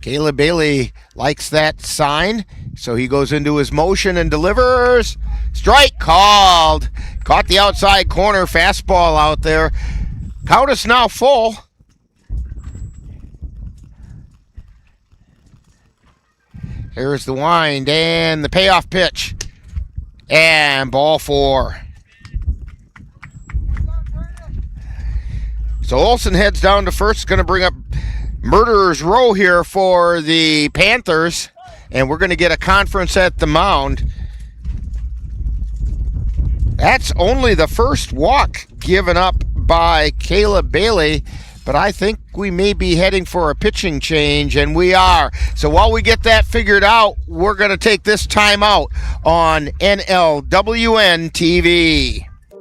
Caleb Bailey likes that sign, so he goes into his motion and delivers. Strike called. Caught the outside corner fastball out there. Count is now full. Here's the wind and the payoff pitch. And ball 4. So Olson heads down to first. Going to bring up Murderer's Row here for the Panthers. And we're going to get a conference at the mound. That's only the first walk given up by Caleb Bailey. But I think we may be heading for a pitching change, and we are. So while we get that figured out, we're going to take this time out on NLWN-TV.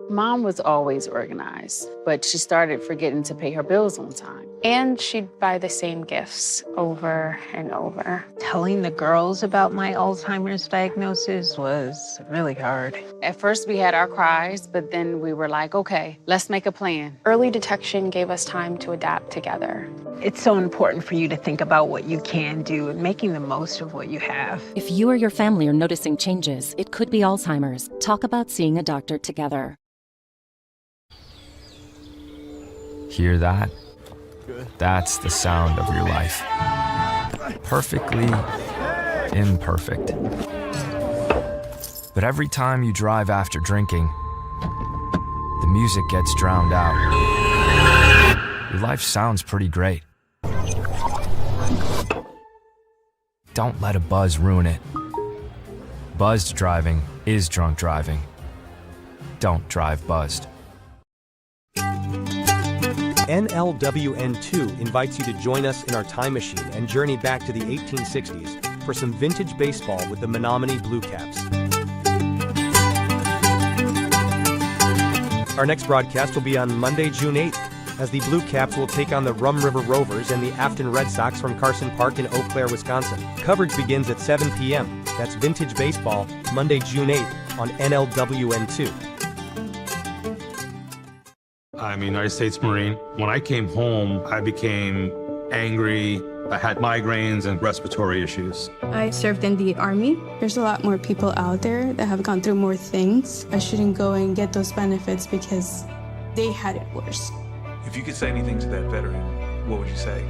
Mom was always organized, but she started forgetting to pay her bills on time. And she'd buy the same gifts over and over. Telling the girls about my Alzheimer's diagnosis was really hard. At first we had our cries, but then we were like, okay, let's make a plan. Early detection gave us time to adapt together. It's so important for you to think about what you can do and making the most of what you have. If you or your family are noticing changes, it could be Alzheimer's. Talk about seeing a doctor together. Hear that? That's the sound of your life. Perfectly imperfect. But every time you drive after drinking, the music gets drowned out. Your life sounds pretty great. Don't let a buzz ruin it. Buzzed driving is drunk driving. Don't drive buzzed. NLWN-2 invites you to join us in our time machine and journey back to the 1860s for some vintage baseball with the Menominee Blue Caps. Our next broadcast will be on Monday, June 8th, as the Blue Caps will take on the Rum River Rovers and the Afton Red Sox from Carson Park in Eau Claire, Wisconsin. Coverage begins at 7 p.m. That's Vintage Baseball, Monday, June 8th on NLWN-2. I'm a United States Marine. When I came home, I became angry. I had migraines and respiratory issues. I served in the Army. There's a lot more people out there that have gone through more things. I shouldn't go and get those benefits because they had it worse. If you could say anything to that veteran, what would you say?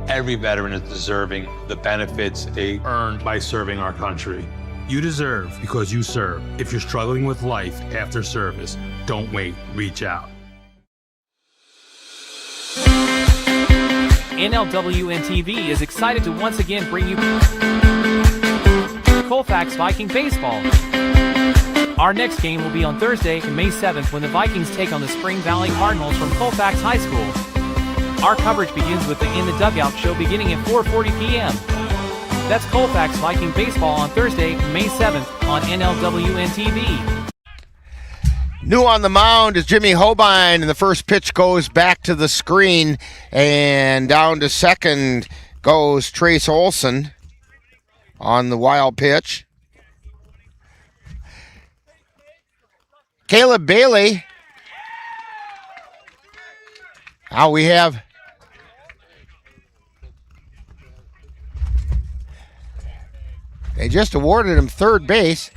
Every veteran is deserving the benefits they earned by serving our country. You deserve because you serve. If you're struggling with life after service, don't wait, reach out. NLWN-TV is excited to once again bring you Colfax Viking Baseball. Our next game will be on Thursday, May 7th, when the Vikings take on the Spring Valley Cardinals from Colfax High School. Our coverage begins with the In the Dugout show beginning at 4:40 p.m. That's Colfax Viking Baseball on Thursday, May 7th on NLWN-TV. New on the mound is Jimmy Hobein, and the first pitch goes back to the screen, and down to second goes Trace Olson on the wild pitch. Caleb Bailey. Now we have they just awarded him third base.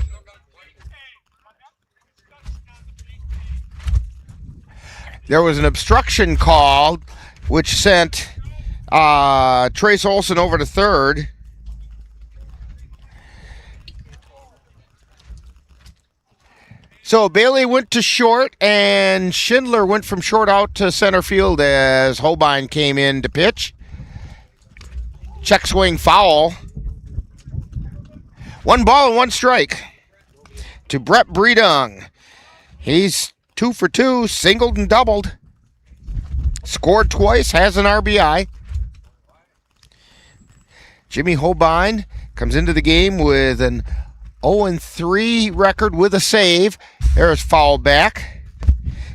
There was an obstruction called, which sent Trace Olson over to third. So Bailey went to short, and Schindler went from short out to center field as Hobein came in to pitch. Check swing foul. 1 ball and 1 strike to Brett Breedung. He's 2 for 2, singled and doubled. Scored twice, has an RBI. Jimmy Hobein comes into the game with an 0-3 record with a save. There's foul back.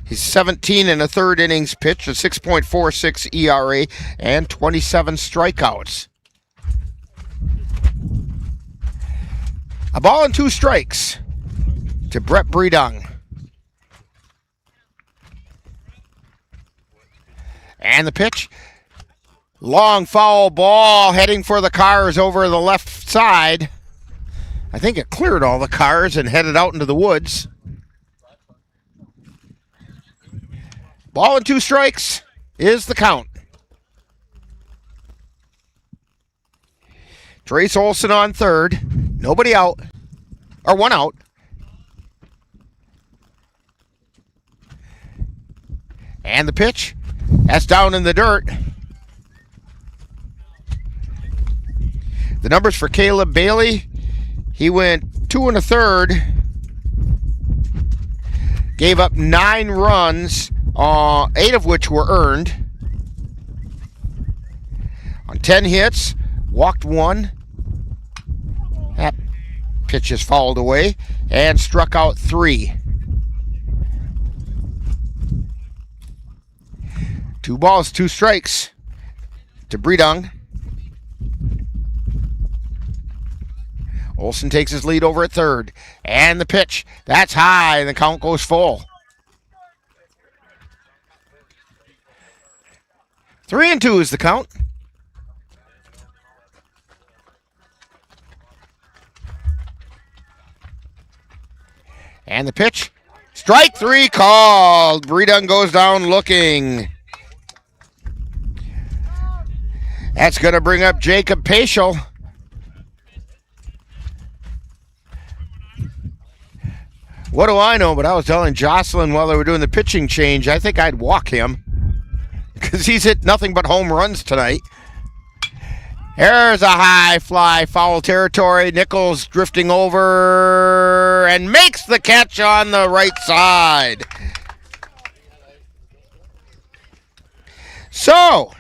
He's 17 and a third innings pitched, a 6.46 ERA, and 27 strikeouts. A ball and 2 strikes to Brett Breedung. And the pitch. Long foul ball heading for the cars over the left side. I think it cleared all the cars and headed out into the woods. Ball and 2 strikes is the count. Trace Olson on third. Nobody out. Or 1 out. And the pitch. That's down in the dirt. The numbers for Caleb Bailey. He went 2 1/3. Gave up 9 runs, 8 of which were earned. On 10 hits, walked 1. That pitch is fouled away and struck out 3. 2 balls, 2 strikes to Breedung. Olson takes his lead over at third. And the pitch. That's high, and the count goes full. 3-2 is the count. And the pitch. Strike 3 called. Breedung goes down looking. That's going to bring up Jacob Paschal. What do I know? But I was telling Jocelyn while they were doing the pitching change, I think I'd walk him because he's hit nothing but home runs tonight. Here's a high fly, foul territory. Nichols drifting over and makes the catch on the right side. So,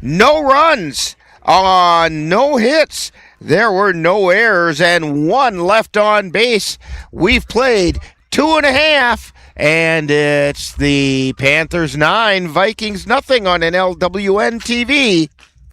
no runs on no hits. There were no errors and 1 left on base. We've played 2.5, and it's the Panthers 9, Vikings nothing on NLWN-TV.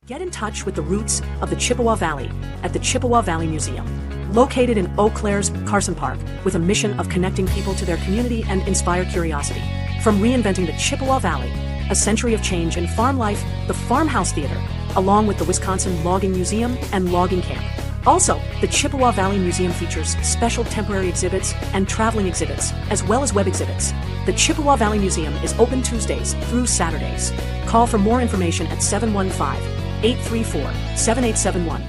Get in touch with the roots of the Chippewa Valley at the Chippewa Valley Museum, located in Eau Claire's Carson Park, with a mission of connecting people to their community and inspire curiosity. From reinventing the Chippewa Valley, a century of change in farm life, the Farmhouse Theater, along with the Wisconsin Logging Museum and Logging Camp. Also, the Chippewa Valley Museum features special temporary exhibits and traveling exhibits, as well as web exhibits. The Chippewa Valley Museum is open Tuesdays through Saturdays. Call for more information at 715-834-7871.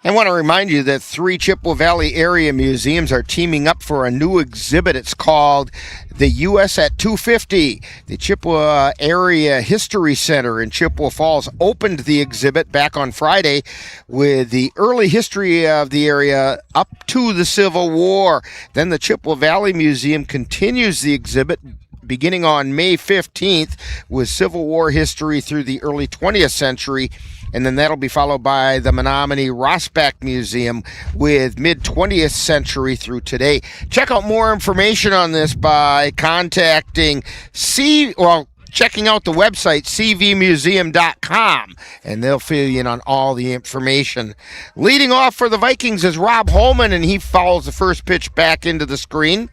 I want to remind you that 3 Chippewa Valley area museums are teaming up for a new exhibit. It's called The U.S. at 250. The Chippewa Area History Center in Chippewa Falls opened the exhibit back on Friday with the early history of the area up to the Civil War. Then the Chippewa Valley Museum continues the exhibit beginning on May 15th with Civil War history through the early 20th century. And then that'll be followed by the Menominee Rossback Museum with mid-20th century through today. Check out more information on this by contacting checking out the website cvmuseum.com, and they'll fill you in on all the information. Leading off for the Vikings is Rob Holman, and he follows the first pitch back into the screen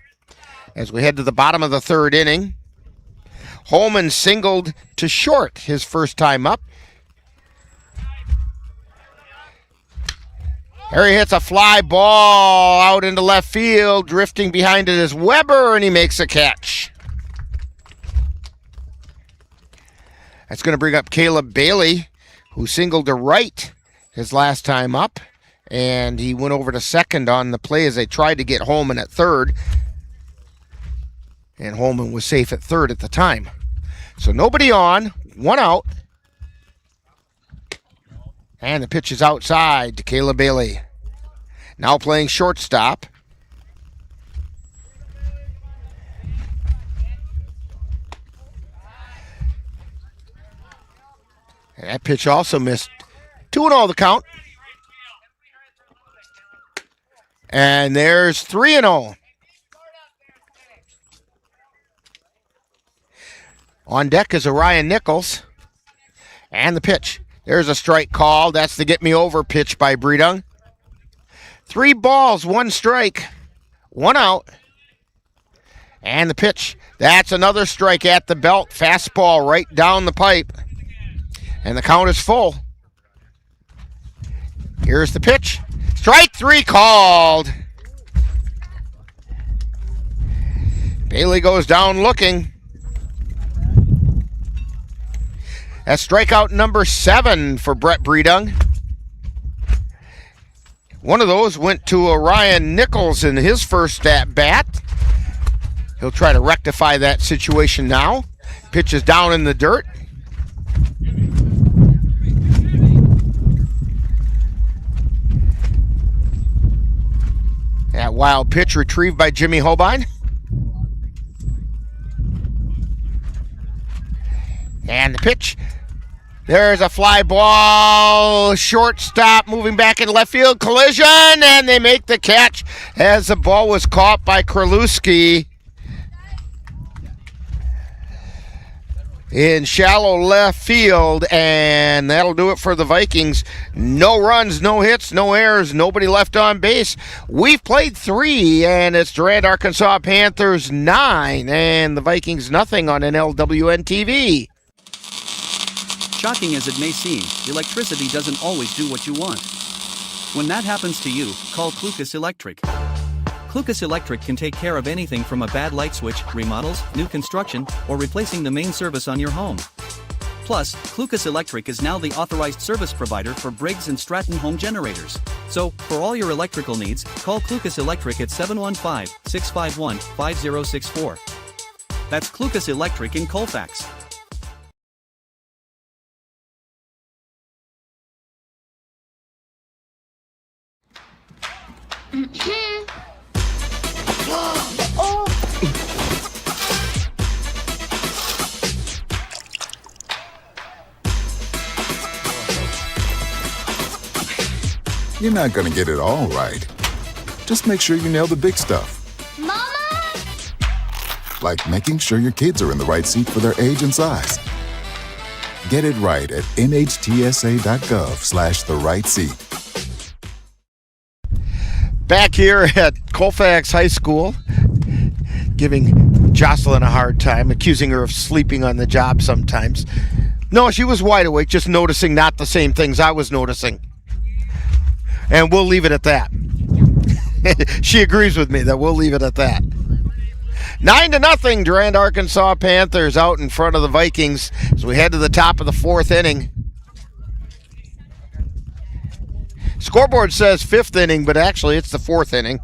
as we head to the bottom of the 3rd inning. Holman singled to short his first time up. There he hits a fly ball out into left field. Drifting behind it is Weber, and he makes a catch. That's going to bring up Caleb Bailey, who singled to right his last time up, and he went over to second on the play as they tried to get Holman at third. And Holman was safe at third at the time. So nobody on, 1 out. And the pitch is outside to Caleb Bailey. Now playing shortstop. And that pitch also missed. 2-0 the count. And there's 3-0. On deck is Orion Nichols. And the pitch. There's a strike call. That's the get me over pitch by Breedung. 3 balls, 1 strike, 1 out. And the pitch. That's another strike at the belt. Fastball right down the pipe. And the count is full. Here's the pitch. Strike 3 called. Bailey goes down looking. That's strikeout number 7 for Brett Breedung. One of those went to Orion Nichols in his first at bat. He'll try to rectify that situation now. Pitch is down in the dirt. That wild pitch retrieved by Jimmy Holbein. And the pitch. There's a fly ball. Shortstop moving back in left field. Collision, and they make the catch as the ball was caught by Kralewski in shallow left field, and that'll do it for the Vikings. No runs, no hits, no errors, nobody left on base. We've played 3, and it's Durand-Arkansaw Panthers 9, and the Vikings nothing on NLWN-TV. Shocking as it may seem, electricity doesn't always do what you want. When that happens to you, call Clucas Electric. Clucas Electric can take care of anything from a bad light switch, remodels, new construction, or replacing the main service on your home. Plus, Clucas Electric is now the authorized service provider for Briggs & Stratton home generators. So, for all your electrical needs, call Clucas Electric at 715-651-5064. That's Clucas Electric in Colfax. You're not going to get it all right. Just make sure you nail the big stuff. Mama! Like making sure your kids are in the right seat for their age and size. Get it right at nhtsa.gov/the-right-seat. Back here at Colfax High School, giving Jocelyn a hard time, accusing her of sleeping on the job sometimes. No, she was wide awake, just noticing not the same things I was noticing. And we'll leave it at that. She agrees with me that we'll leave it at that. 9-0, Durand-Arkansaw Panthers out in front of the Vikings as we head to the top of the fourth inning. Scoreboard says fifth inning, but actually it's the fourth inning.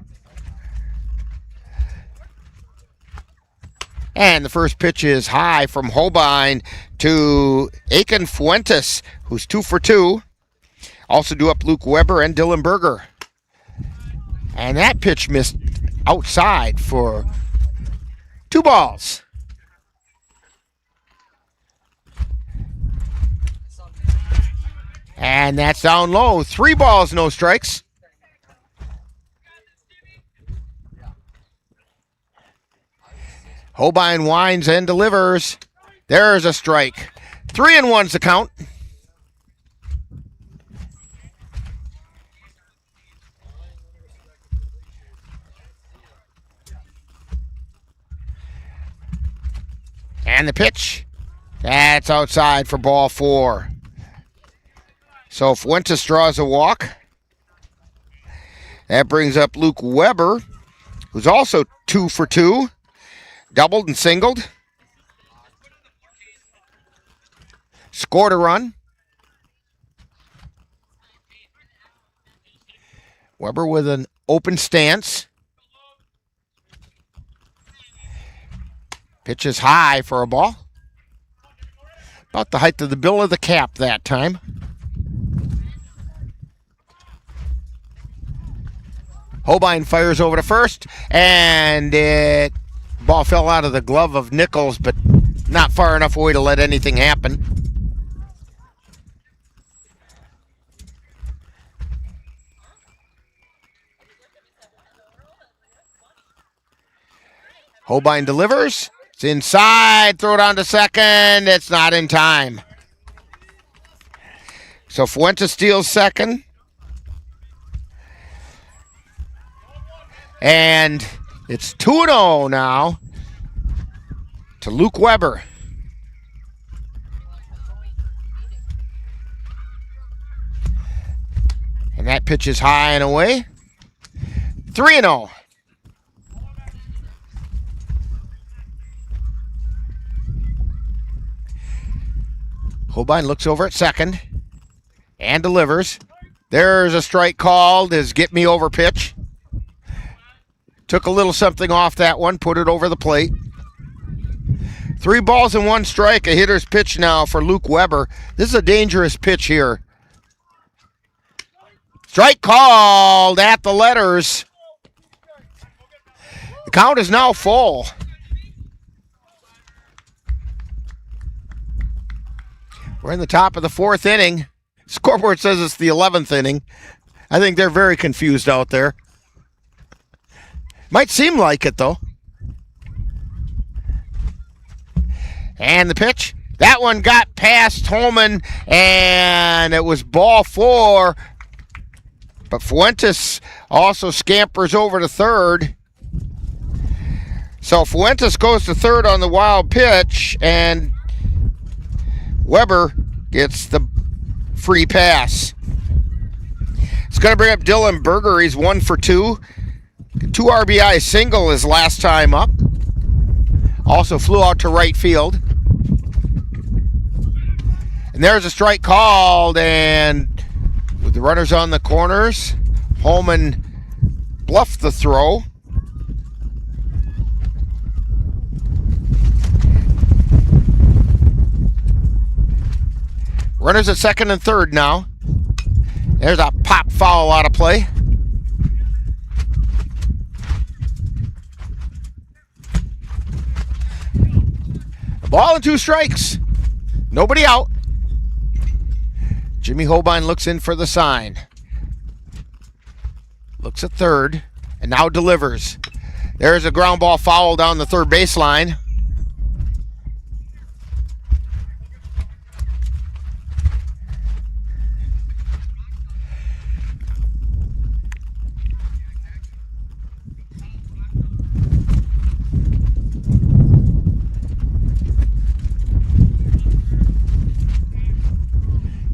And the first pitch is high from Holbein to Aiken Fuentes, who's 2 for 2. Also due up Luke Weber and Dylan Berger. And that pitch missed outside for 2 balls. And that's down low. 3 balls, no strikes. Holbein winds and delivers. There's a strike. 3-1's the count. And the pitch. That's outside for ball 4. So Fuentes draws a walk. That brings up Luke Weber, who's also 2 for 2. Doubled and singled. Scored a run. Weber with an open stance. Pitch is high for a ball. About the height of the bill of the cap that time. Holbein fires over to first, and ball fell out of the glove of Nichols, but not far enough away to let anything happen. Holbein delivers. It's inside. Throw it on to second. It's not in time. So Fuentes steals second. And it's 2-0 now to Luke Weber. And that pitch is high and away. 3-0. Holbein looks over at second and delivers. There's a strike called. His get me over pitch. Took a little something off that one, put it over the plate. 3 balls and 1 strike, a hitter's pitch now for Luke Weber. This is a dangerous pitch here. Strike called at the letters. The count is now full. We're in the top of the 4th inning. Scoreboard says it's the 11th inning. I think they're very confused out there. Might seem like it, though. And the pitch. That one got past Holman, and it was ball 4. But Fuentes also scampers over to third. So Fuentes goes to third on the wild pitch, and Weber gets the free pass. It's going to bring up Dylan Berger. He's 1 for 2. 2 RBI single his last time up. Also flew out to right field. And there's a strike called, and with the runners on the corners, Holman bluffed the throw. Runners at second and third now. There's a pop foul out of play. A ball and 2 strikes. Nobody out. Jimmy Holbein looks in for the sign. Looks at third, and now delivers. There's a ground ball foul down the third baseline.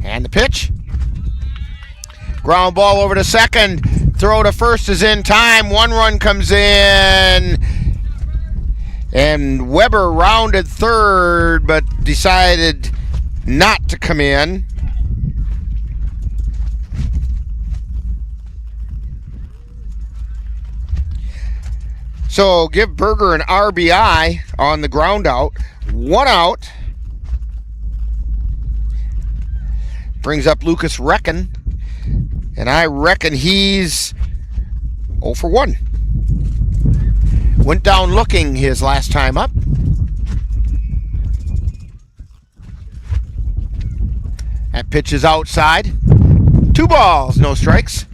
And the pitch. Ground ball over to second. Throw to first is in time. One run comes in. And Weber rounded third, but decided not to come in. So give Berger an RBI on the ground out. 1 out. Brings up Lucas Reckon. And I reckon he's 0 for 1. Went down looking his last time up. That pitch is outside. 2 balls, no strikes.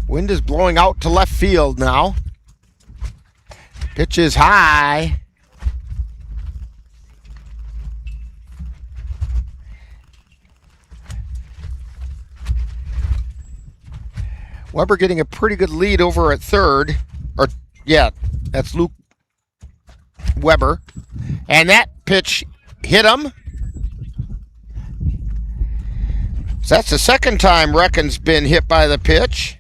Wind is blowing out to left field now. Pitch is high. Weber getting a pretty good lead over at third. Or, yeah, that's Luke Weber. And that pitch hit him. So that's the second time Reckon's been hit by the pitch.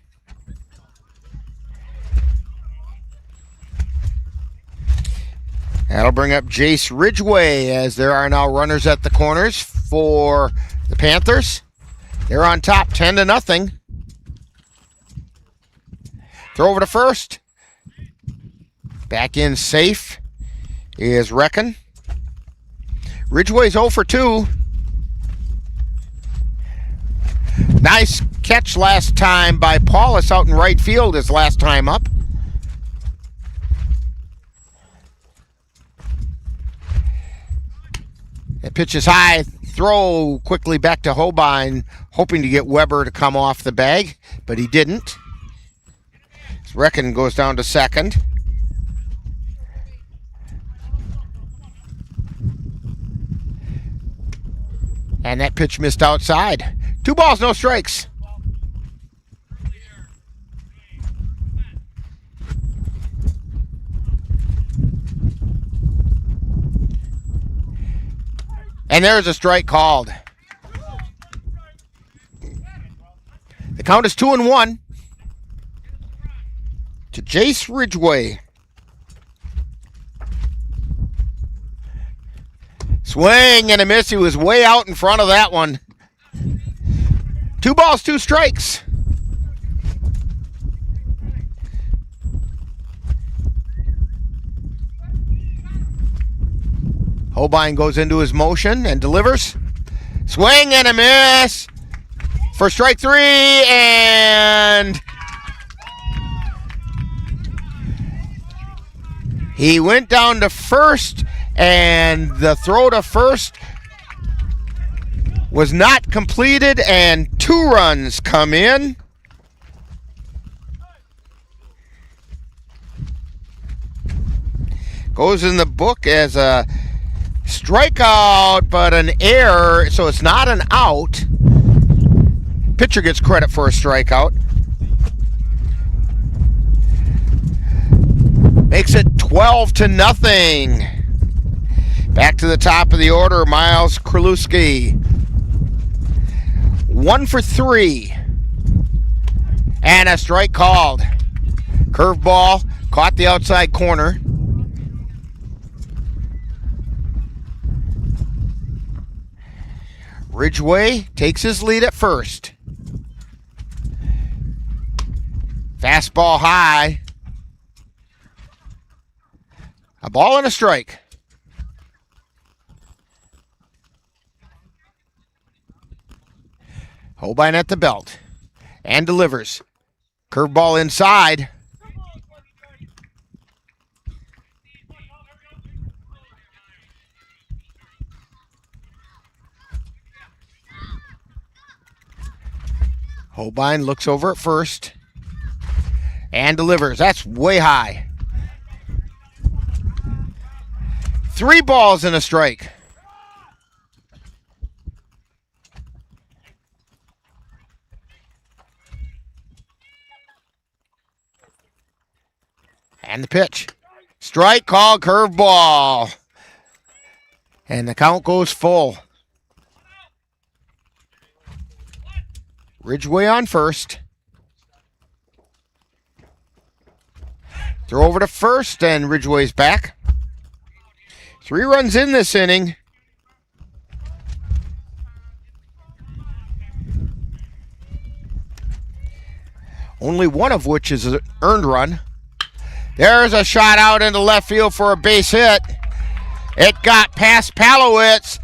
That'll bring up Jace Ridgway as there are now runners at the corners for the Panthers. They're on top 10-0. Throw over to first. Back in safe is Reckon. Ridgway's 0 for 2. Nice catch last time by Paulus out in right field his last time up. That pitch is high. Throw quickly back to Holbein, hoping to get Weber to come off the bag, but he didn't. Reckon goes down to second. And that pitch missed outside. 2 balls, no strikes. And there's a strike called. The count is 2-1. To Jace Ridgway. Swing and a miss. He was way out in front of that one. 2 balls, 2 strikes. Holbein goes into his motion and delivers. Swing and a miss for strike 3, and he went down to first, and the throw to first was not completed, and 2 runs come in. Goes in the book as a strikeout, but an error, so it's not an out. Pitcher gets credit for a strikeout. Makes it 12-0. Back to the top of the order, Miles Kralewski. 1 for 3. And a strike called. Curveball, caught the outside corner. Ridgway takes his lead at first. Fastball high. A ball and a strike. Holbein at the belt and delivers. Curveball inside. Holbein looks over at first and delivers. That's way high. 3 balls and a strike. And the pitch. Strike call, curveball. And the count goes full. Ridgway on first. Throw over to first, and Ridgway's back. 3 runs in this inning. Only one of which is an earned run. There's a shot out into left field for a base hit. It got past Palowitz.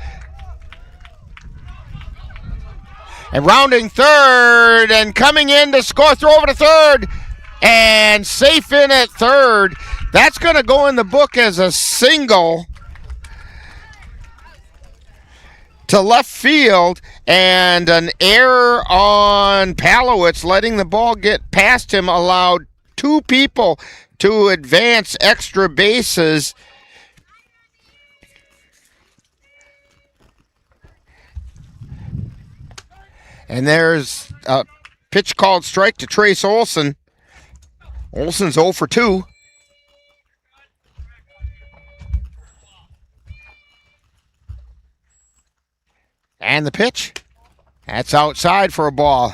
And rounding third and coming in to score. Throw over to third. And safe in at third. That's going to go in the book as a single to left field. And an error on Palowitz, letting the ball get past him, allowed 2 people to advance extra bases. And there's a pitch called strike to Trace Olson. Olson's 0 for 2. And the pitch. That's outside for a ball.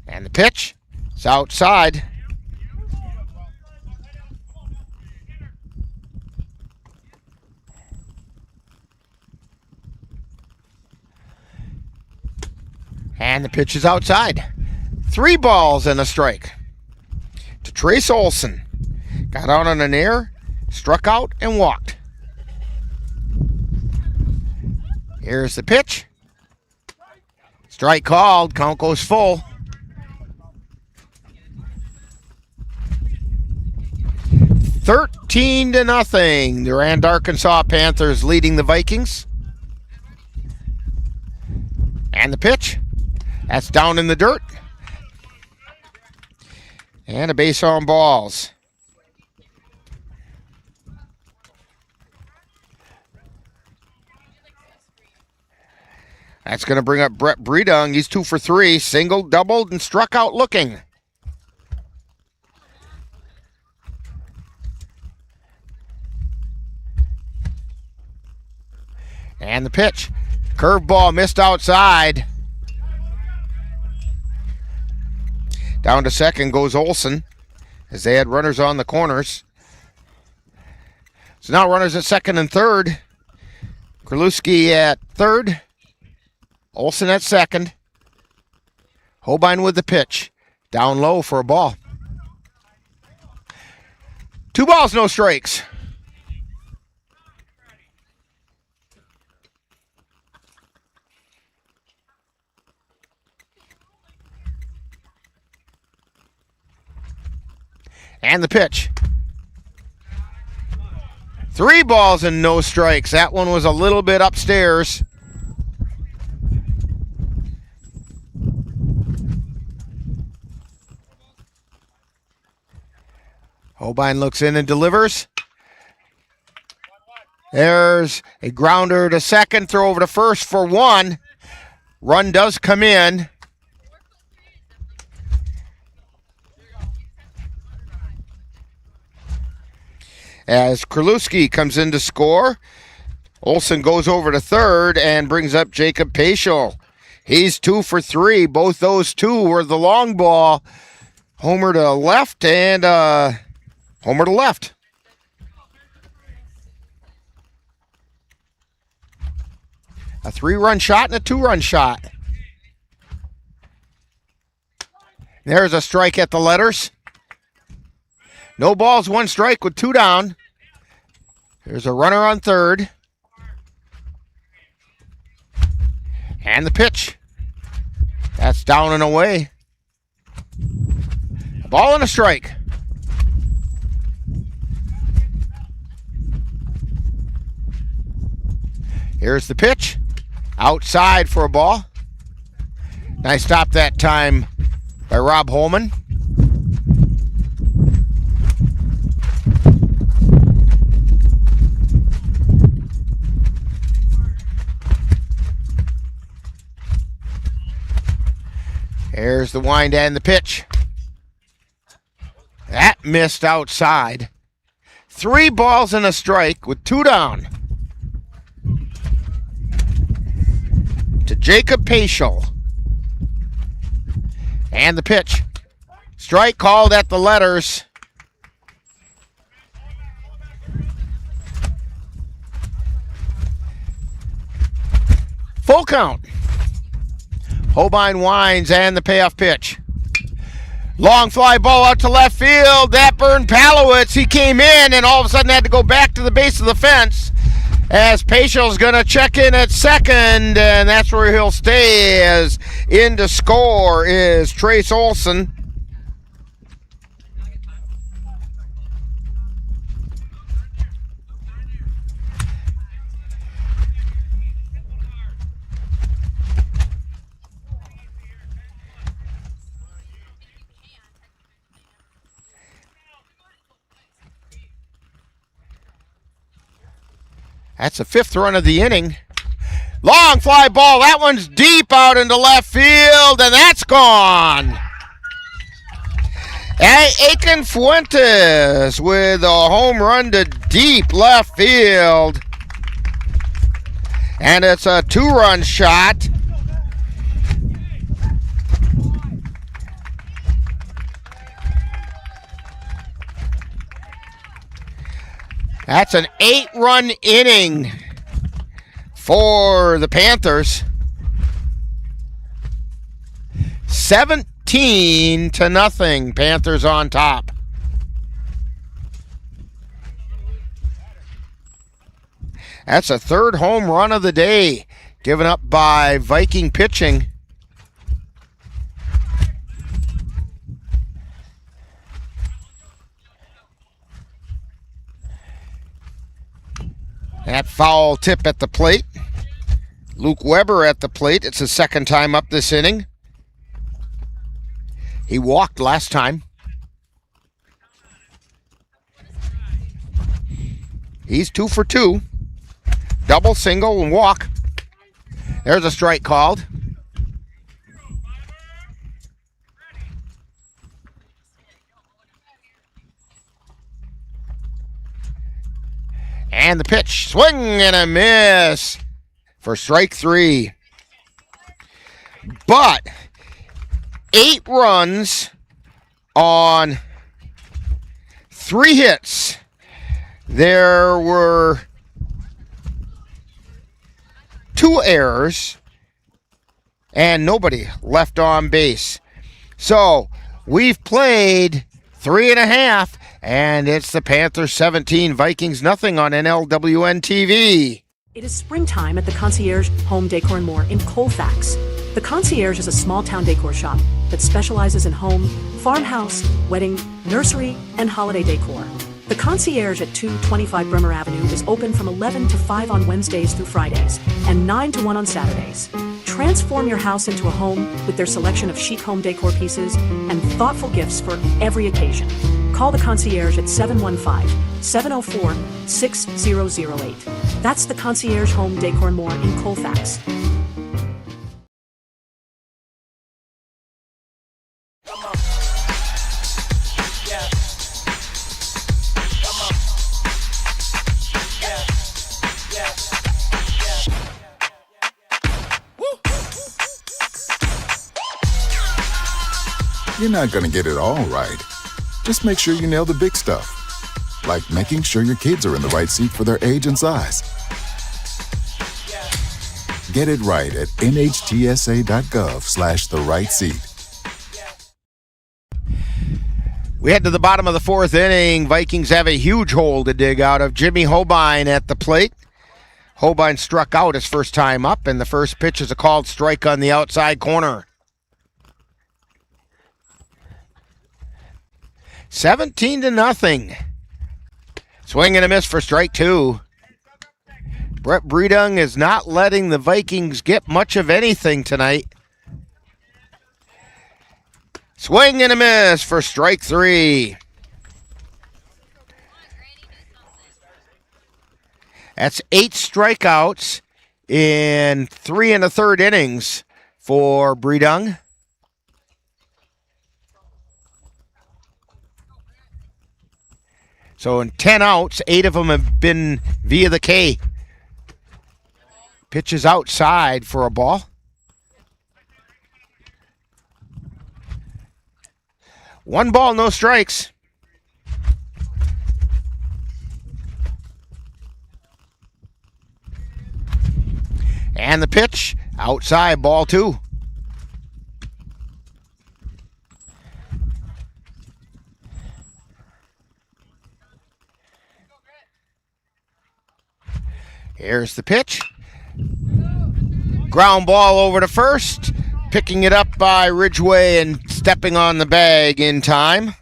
And the pitch. It's outside. And the pitch is outside. 3 balls and a strike to Trace Olson. Got out on an air, struck out, and walked. Here's the pitch. Strike called. Count goes full. 13-0. Durand-Arkansaw Panthers leading the Vikings. And the pitch. That's down in the dirt. And a base on balls. That's going to bring up Brett Breedung. He's 2 for 3. Single, doubled, and struck out looking. And the pitch. Curveball missed outside. Down to second goes Olson as they had runners on the corners. So now runners at second and third. Kralewski at third. Olson at second. Holbein with the pitch. Down low for a ball. 2 balls, no strikes. And the pitch. 3 balls and no strikes. That one was a little bit upstairs. Holbein looks in and delivers. There's a grounder to second. Throw over to first for 1. Run does come in. As Kralewski comes in to score, Olson goes over to third and brings up Jacob Paschal. He's 2 for 3. Both those 2 were the long ball. Homer to left and homer to left. A 3-run shot and a 2-run shot. There's a strike at the letters. No balls, 1 strike with 2 down. There's a runner on third. And the pitch. That's down and away. A ball and a strike. Here's the pitch. Outside for a ball. Nice stop that time by Rob Holman. Here's the wind and the pitch. That missed outside. 3 balls and a strike with 2 down. To Jacob Paschal. And the pitch. Strike called at the letters. Full count. Holbein winds and the payoff pitch. Long fly ball out to left field. That burned Palowitz. He came in and all of a sudden had to go back to the base of the fence as Paschal's going to check in at second, and that's where he'll stay, as in to score is Trace Olson. That's the 5th run of the inning. Long fly ball. That one's deep out into left field, and that's gone. Aiken Fuentes with a home run to deep left field. And it's a 2-run shot. That's an 8-run inning for the Panthers. 17-0. Panthers on top. That's a 3rd home run of the day given up by Viking pitching. That foul tip at the plate. Luke Weber at the plate. It's his 2nd time up this inning. He walked last time. He's 2 for 2. Double, single, and walk. There's a strike called. And the pitch, swing and a miss for strike 3. But 8 runs on 3 hits. There were 2 errors and nobody left on base. So we've played 3.5. And it's the Panthers 17, Vikings nothing on NLWN-TV. It is springtime at the Concierge Home Decor and More in Colfax. The Concierge is a small-town decor shop that specializes in home, farmhouse, wedding, nursery, and holiday decor. The Concierge at 225 Bremer Avenue is open from 11 to 5 on Wednesdays through Fridays and 9 to 1 on Saturdays. Transform your house into a home with their selection of chic home decor pieces and thoughtful gifts for every occasion. Call the Concierge at 715-704-6008. That's the Concierge Home Decor and More in Colfax. You're not going to get it all right. Just make sure you nail the big stuff, like making sure your kids are in the right seat for their age and size. Get it right at nhtsa.gov/the right seat. We head to the bottom of the 4th inning. Vikings have a huge hole to dig out of. Jimmy Holbein at the plate. Holbein struck out his first time up, and the first pitch is a called strike on the outside corner. 17-0. Swing and a miss for strike 2. Brett Breedung is not letting the Vikings get much of anything tonight. Swing and a miss for strike 3. That's 8 strikeouts in 3 1/3 innings for Breedung. So in 10 outs, 8 of them have been via the K. Pitches outside for a ball. One ball, no strikes. And the pitch, outside, ball 2. Here's the pitch. Ground ball over to first. Picking it up by Ridgway and stepping on the bag in time.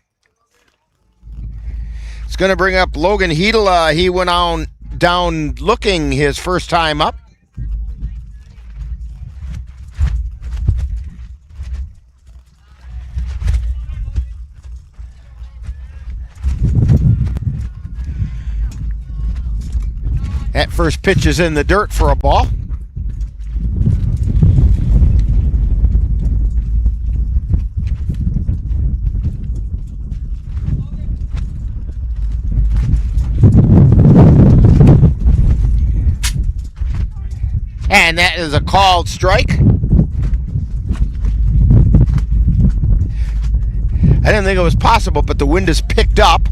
It's going to bring up Logan Hedela. He went on down looking his first time up. That first pitch is in the dirt for a ball. And that is a called strike. I didn't think it was possible, but the wind has picked up.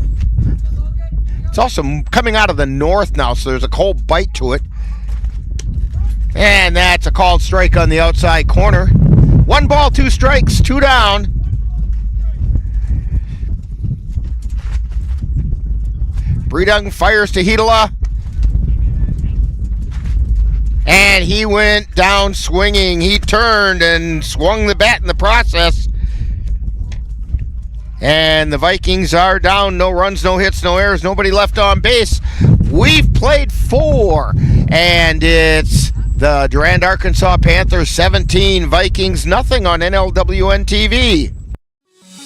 It's also coming out of the north now, so there's a cold bite to it. And that's a called strike on the outside corner. 1 ball, 2 strikes, 2 down. Breedung fires to Hedela. And he went down swinging. He turned and swung the bat in the process. And the Vikings are down. No runs, no hits, no errors, nobody left on base. We've played 4. And it's the Durand-Arkansaw Panthers 17, Vikings nothing on NLWN-TV.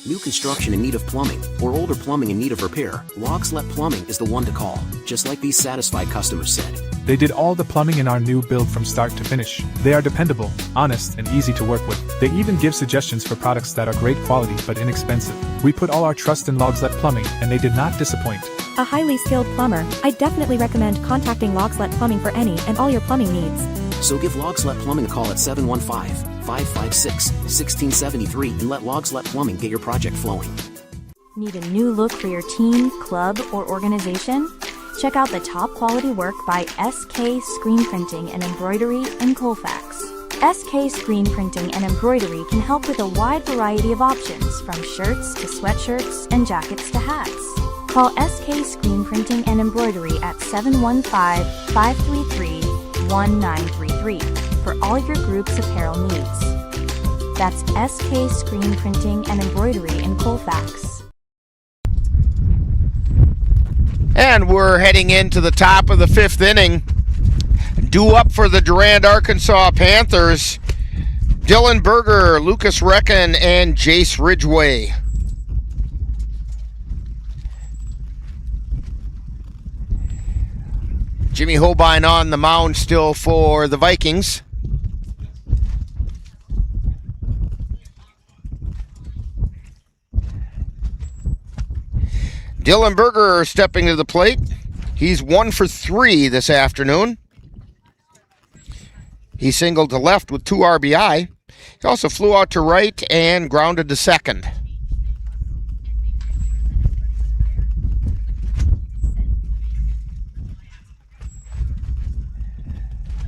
New construction in need of plumbing or older plumbing in need of repair, Logslet Plumbing is the one to call, just like these satisfied customers said. They did all the plumbing in our new build from start to finish. They are dependable, honest, and easy to work with. They even give suggestions for products that are great quality but inexpensive. We put all our trust in Logslet Plumbing, and they did not disappoint. A highly skilled plumber, I definitely recommend contacting Logslet Plumbing for any and all your plumbing needs. So give Logslet Plumbing a call at 715-556-1673 and let Logslet Plumbing get your project flowing. Need a new look for your team, club, or organization? Check out the top quality work by SK Screen Printing and Embroidery in Colfax. SK Screen Printing and Embroidery can help with a wide variety of options, from shirts to sweatshirts and jackets to hats. Call SK Screen Printing and Embroidery at 715-533-1933 for all your group's apparel needs. That's SK Screen Printing and Embroidery in Colfax. And we're heading into the top of the 5th inning. Due up for the Durand-Arkansaw Panthers, Dylan Berger, Lucas Recken, and Jace Ridgway. Jimmy Holbein on the mound still for the Vikings. Dylan Berger stepping to the plate. He's 1 for 3 this afternoon. He singled to left with 2 RBI. He also flew out to right and grounded to second.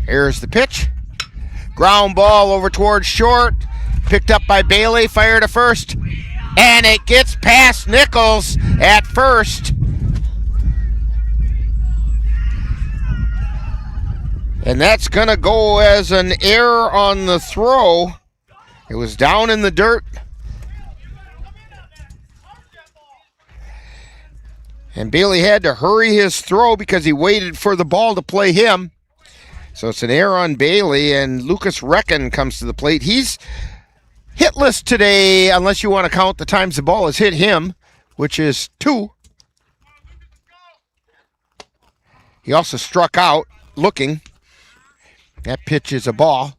Here's the pitch. Ground ball over towards short. Picked up by Bailey, fire to first. And it gets past Nichols at first. And that's going to go as an error on the throw. It was down in the dirt. And Bailey had to hurry his throw because he waited for the ball to play him. So it's an error on Bailey, and Lucas Reckon comes to the plate. He's hitless today, unless you want to count the times the ball has hit him, which is 2. He also struck out looking. That pitch is a ball.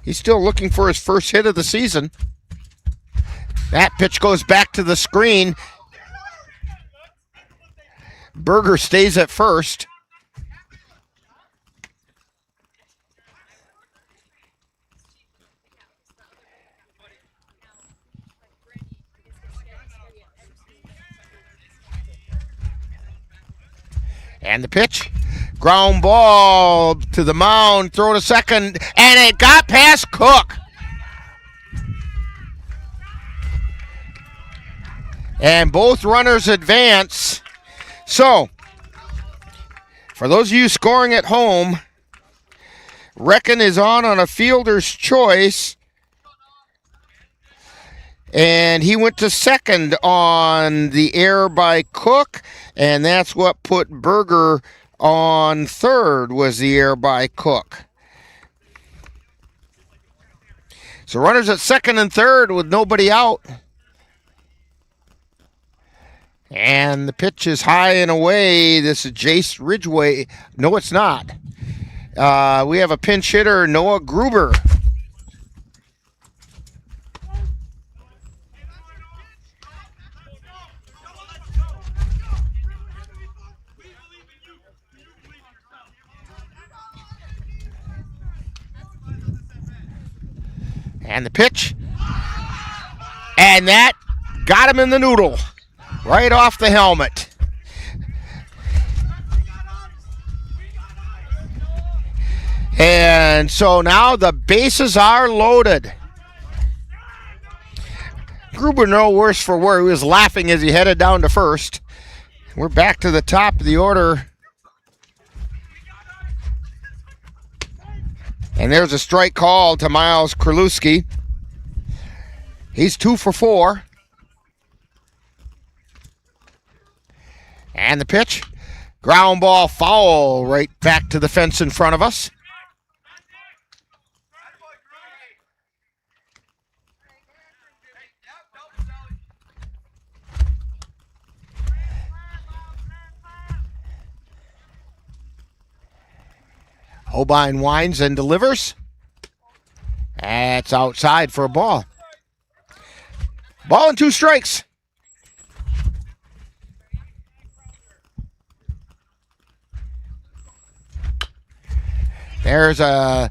He's still looking for his first hit of the season. That pitch goes back to the screen. Berger stays at first. And the pitch. Ground ball to the mound, throw to second, and it got past Cook. And both runners advance. So, for those of you scoring at home, Reckon is on a fielder's choice. And he went to second on the error by Cook, and that's what put Berger on third, was the error by Cook. So runners at second and third with nobody out. And the pitch is high and away. This is Jace Ridgway. No, it's not. We have a pinch hitter, Noah Gruber. And the pitch. And that got him in the noodle. Right off the helmet. And so now the bases are loaded. Gruber no worse for wear. He was laughing as he headed down to first. We're back to the top of the order. And there's a strike call to Miles Kralewski. He's 2 for 4. And the pitch. Ground ball foul right back to the fence in front of us. Holbein winds and delivers. That's outside for a ball. Ball and 2 strikes. There's a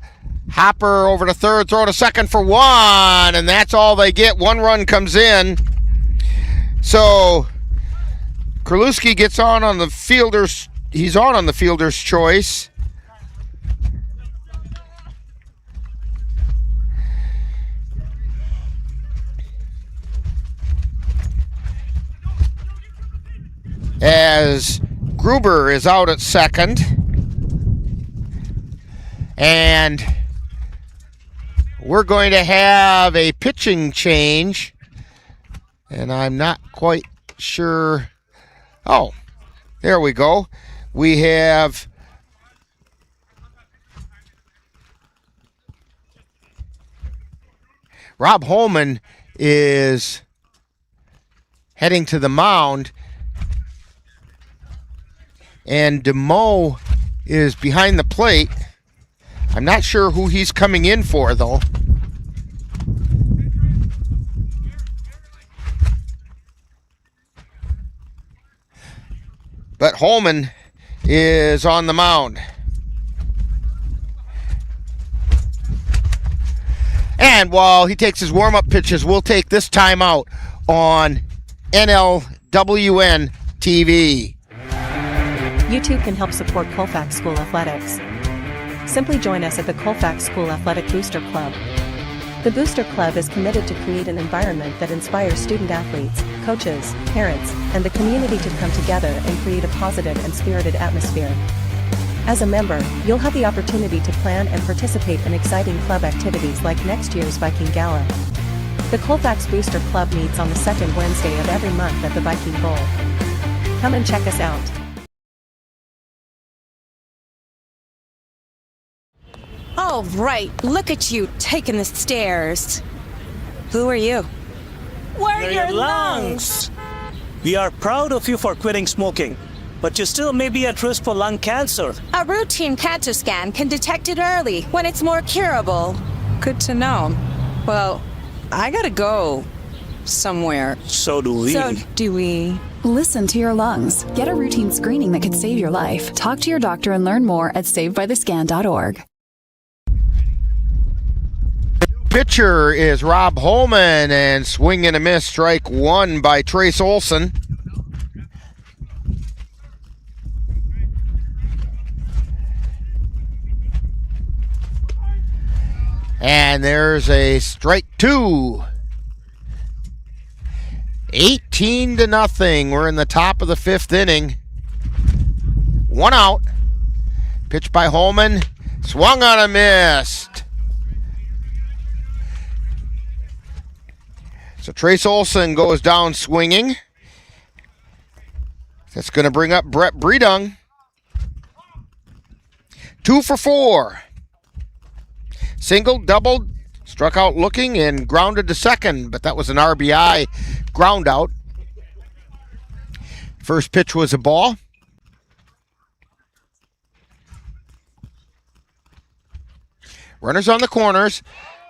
hopper over to third, throw to second for 1, and that's all they get. 1 run comes in. So Kralewski gets on the fielder's. He's on the fielder's choice. As Gruber is out at second. And we're going to have a pitching change. And I'm not quite sure. Oh, there we go. We have Rob Holman is heading to the mound. And DeMoe is behind the plate. I'm not sure who he's coming in for, though. But Holman is on the mound. And while he takes his warm-up pitches, we'll take this timeout on NLWN-TV. You too can help support Colfax School Athletics. Simply join us at the Colfax School Athletic Booster Club. The Booster Club is committed to create an environment that inspires student athletes, coaches, parents, and the community to come together and create a positive and spirited atmosphere. As a member, you'll have the opportunity to plan and participate in exciting club activities like next year's Viking Gala. The Colfax Booster Club meets on the second Wednesday of every month at the Viking Bowl. Come and check us out. All right, look at you taking the stairs. Who are you? We're your lungs. We are proud of you for quitting smoking, but you still may be at risk for lung cancer. A routine cancer scan can detect it early when it's more curable. Good to know. Well, I gotta go somewhere. So do we. So do we. Listen to your lungs. Get a routine screening that could save your life. Talk to your doctor and learn more at savedbythescan.org. Pitcher is Rob Holman, and swing and a miss, strike one by Trace Olson. And there's a strike two. 18-0. We're in the top of the fifth inning. One out. Pitch by Holman. Swung on a missed. So Trace Olson goes down swinging. That's going to bring up Brett Breedung. 2 for 4. Single, doubled, struck out looking, and grounded to second, but that was an RBI ground out. First pitch was a ball. Runners on the corners.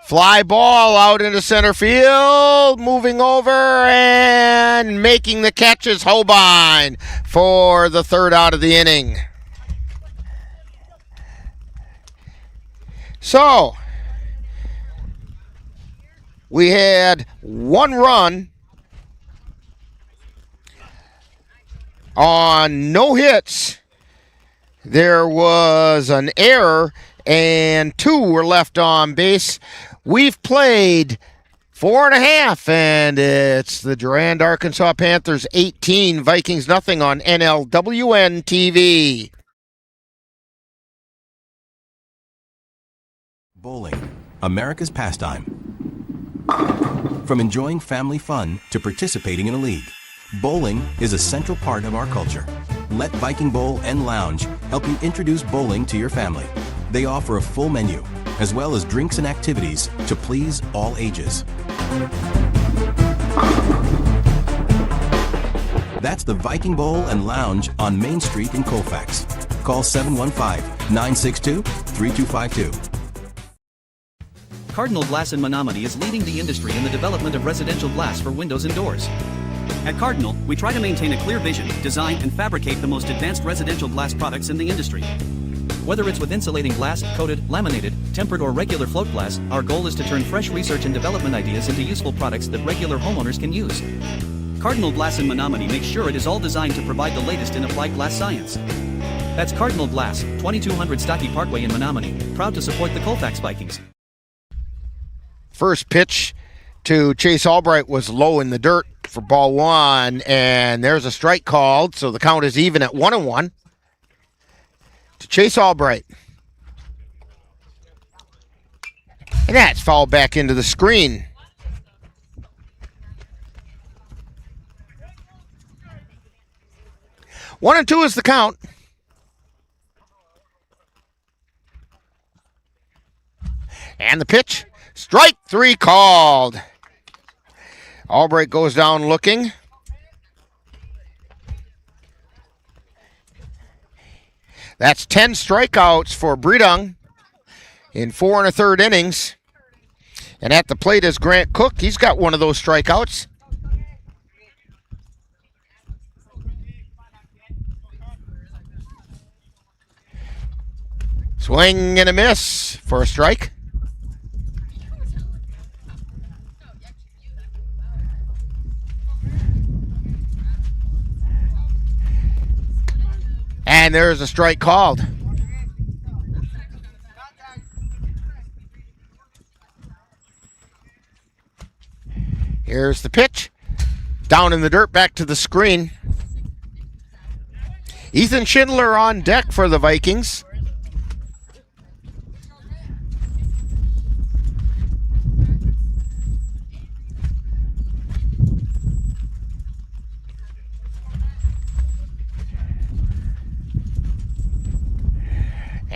Fly ball out into center field. Moving over and making the catch is Hobein for the third out of the inning. So, we had one run on no hits. There was an error, and 2 were left on base. We've played 4.5, and it's the Durand-Arkansaw Panthers 18, Vikings nothing on NLWN-TV. Bowling, America's pastime. From enjoying family fun to participating in a league, bowling is a central part of our culture. Let Viking Bowl and Lounge help you introduce bowling to your family. They offer a full menu, as well as drinks and activities to please all ages. That's the Viking Bowl and Lounge on Main Street in Colfax. Call 715-962-3252. Cardinal Glass in Menominee is leading the industry in the development of residential glass for windows and doors. At Cardinal, we try to maintain a clear vision, design, and fabricate the most advanced residential glass products in the industry. Whether it's with insulating glass, coated, laminated, tempered, or regular float glass, our goal is to turn fresh research and development ideas into useful products that regular homeowners can use. Cardinal Glass in Menominee makes sure it is all designed to provide the latest in applied glass science. That's Cardinal Glass, 2200 Stocky Parkway in Menominee, proud to support the Colfax Vikings. First pitch to Chase Albright was low in the dirt for ball one, and there's a strike called, so the count is even at 1-1 to Chase Albright. And that's fouled back into the screen. One and 2 is the count. And the pitch. Strike 3 called. Albright goes down looking. That's 10 strikeouts for Breedung in 4 1/3 innings. And at the plate is Grant Cook. He's got one of those strikeouts. Swing and a miss for a strike. And there's a strike called. Here's the pitch. Down in the dirt, back to the screen. Ethan Schindler on deck for the Vikings.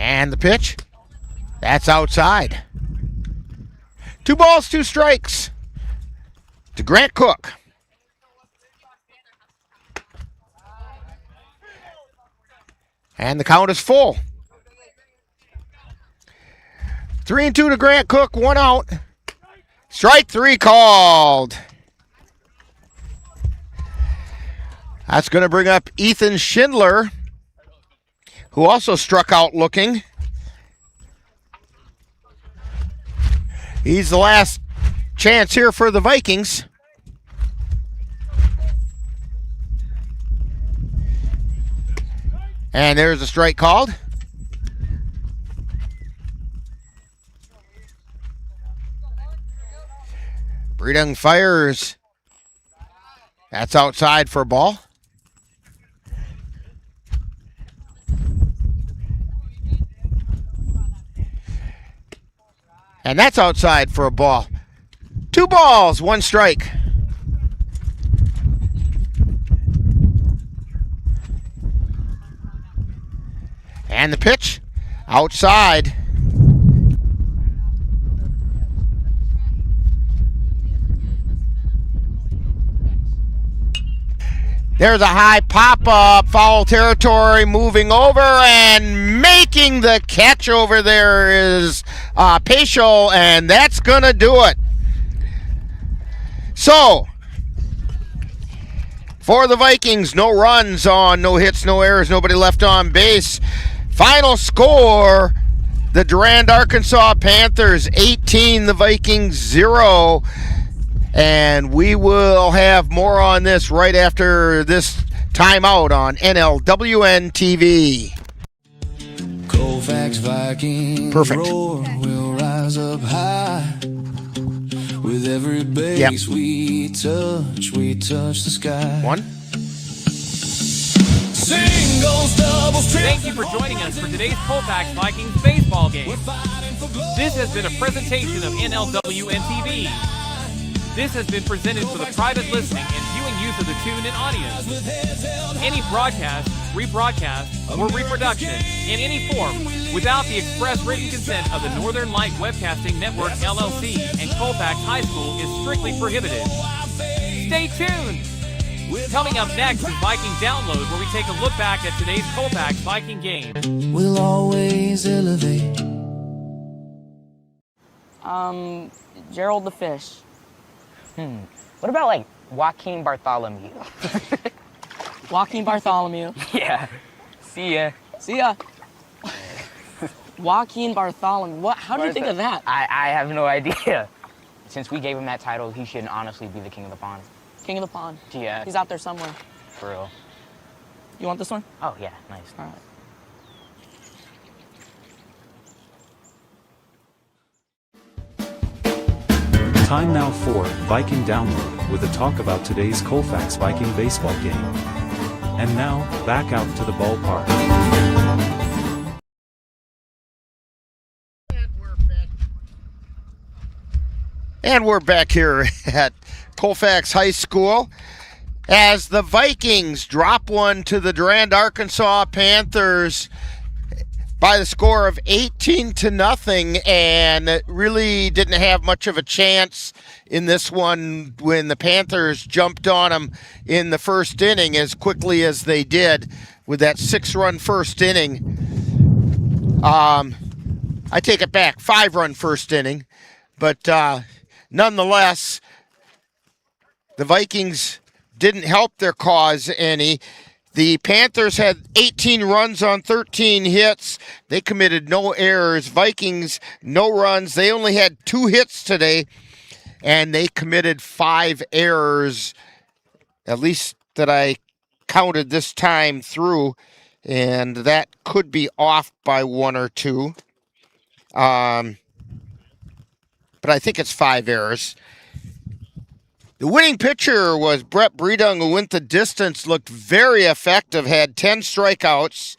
And the pitch. That's outside. 2 balls, 2 strikes to Grant Cook. And the count is full. 3-2 to Grant Cook, 1 out. Strike 3 called. That's going to bring up Ethan Schindler, who also struck out looking. He's the last chance here for the Vikings. And there's a strike called. Breedung fires. That's outside for a ball. And that's outside for a ball. 2 balls, 1 strike. And the pitch outside. There's a high pop-up, foul territory, moving over and making the catch over there is Paschal, and that's going to do it. So, for the Vikings, no runs on, no hits, no errors, nobody left on base. Final score, the Durand-Arkansaw Panthers 18, the Vikings 0. And we will have more on this right after this timeout on NLWN-TV. Colfax Vikings Perfect. Roar will rise up high. With every base we touch the sky. 1. Singles, doubles, Thank you for joining us for today's Colfax Vikings baseball game. This has been a presentation of NLWN-TV. This has been presented for the private listening and viewing use of the tuned-in audience. Any broadcast, rebroadcast, or reproduction in any form without the express written consent of the Northern Light Webcasting Network, LLC, and Colfax High School is strictly prohibited. Stay tuned! Coming up next is Viking Download, where we take a look back at today's Colfax Viking game. We'll always elevate. Gerald the Fish. What about, like, Joaquin Bartholomew? Joaquin Bartholomew. Yeah. See ya. See ya. Joaquin Bartholomew. What? How do you think of that? I have no idea. Since we gave him that title, he should honestly be the king of the pond. King of the pond. Yeah. He's out there somewhere. For real. You want this one? Oh, yeah. Nice. All right. Time now for Viking Download with a talk about today's Colfax Viking baseball game. And now, back out to the ballpark. And we're back here at Colfax High School as the Vikings drop one to the Durand-Arkansaw Panthers by the score of 18-0, and really didn't have much of a chance in this one when the Panthers jumped on them in the first inning as quickly as they did with that 6-run first inning. I take it back, 5-run first inning, but nonetheless, the Vikings didn't help their cause any. The Panthers had 18 runs on 13 hits. They committed no errors. Vikings, no runs. They only had 2 hits today, and they committed 5 errors, at least that I counted this time through, and that could be off by 1 or 2. But I think it's 5 errors. The winning pitcher was Brett Breedung, who went the distance, looked very effective, had 10 strikeouts,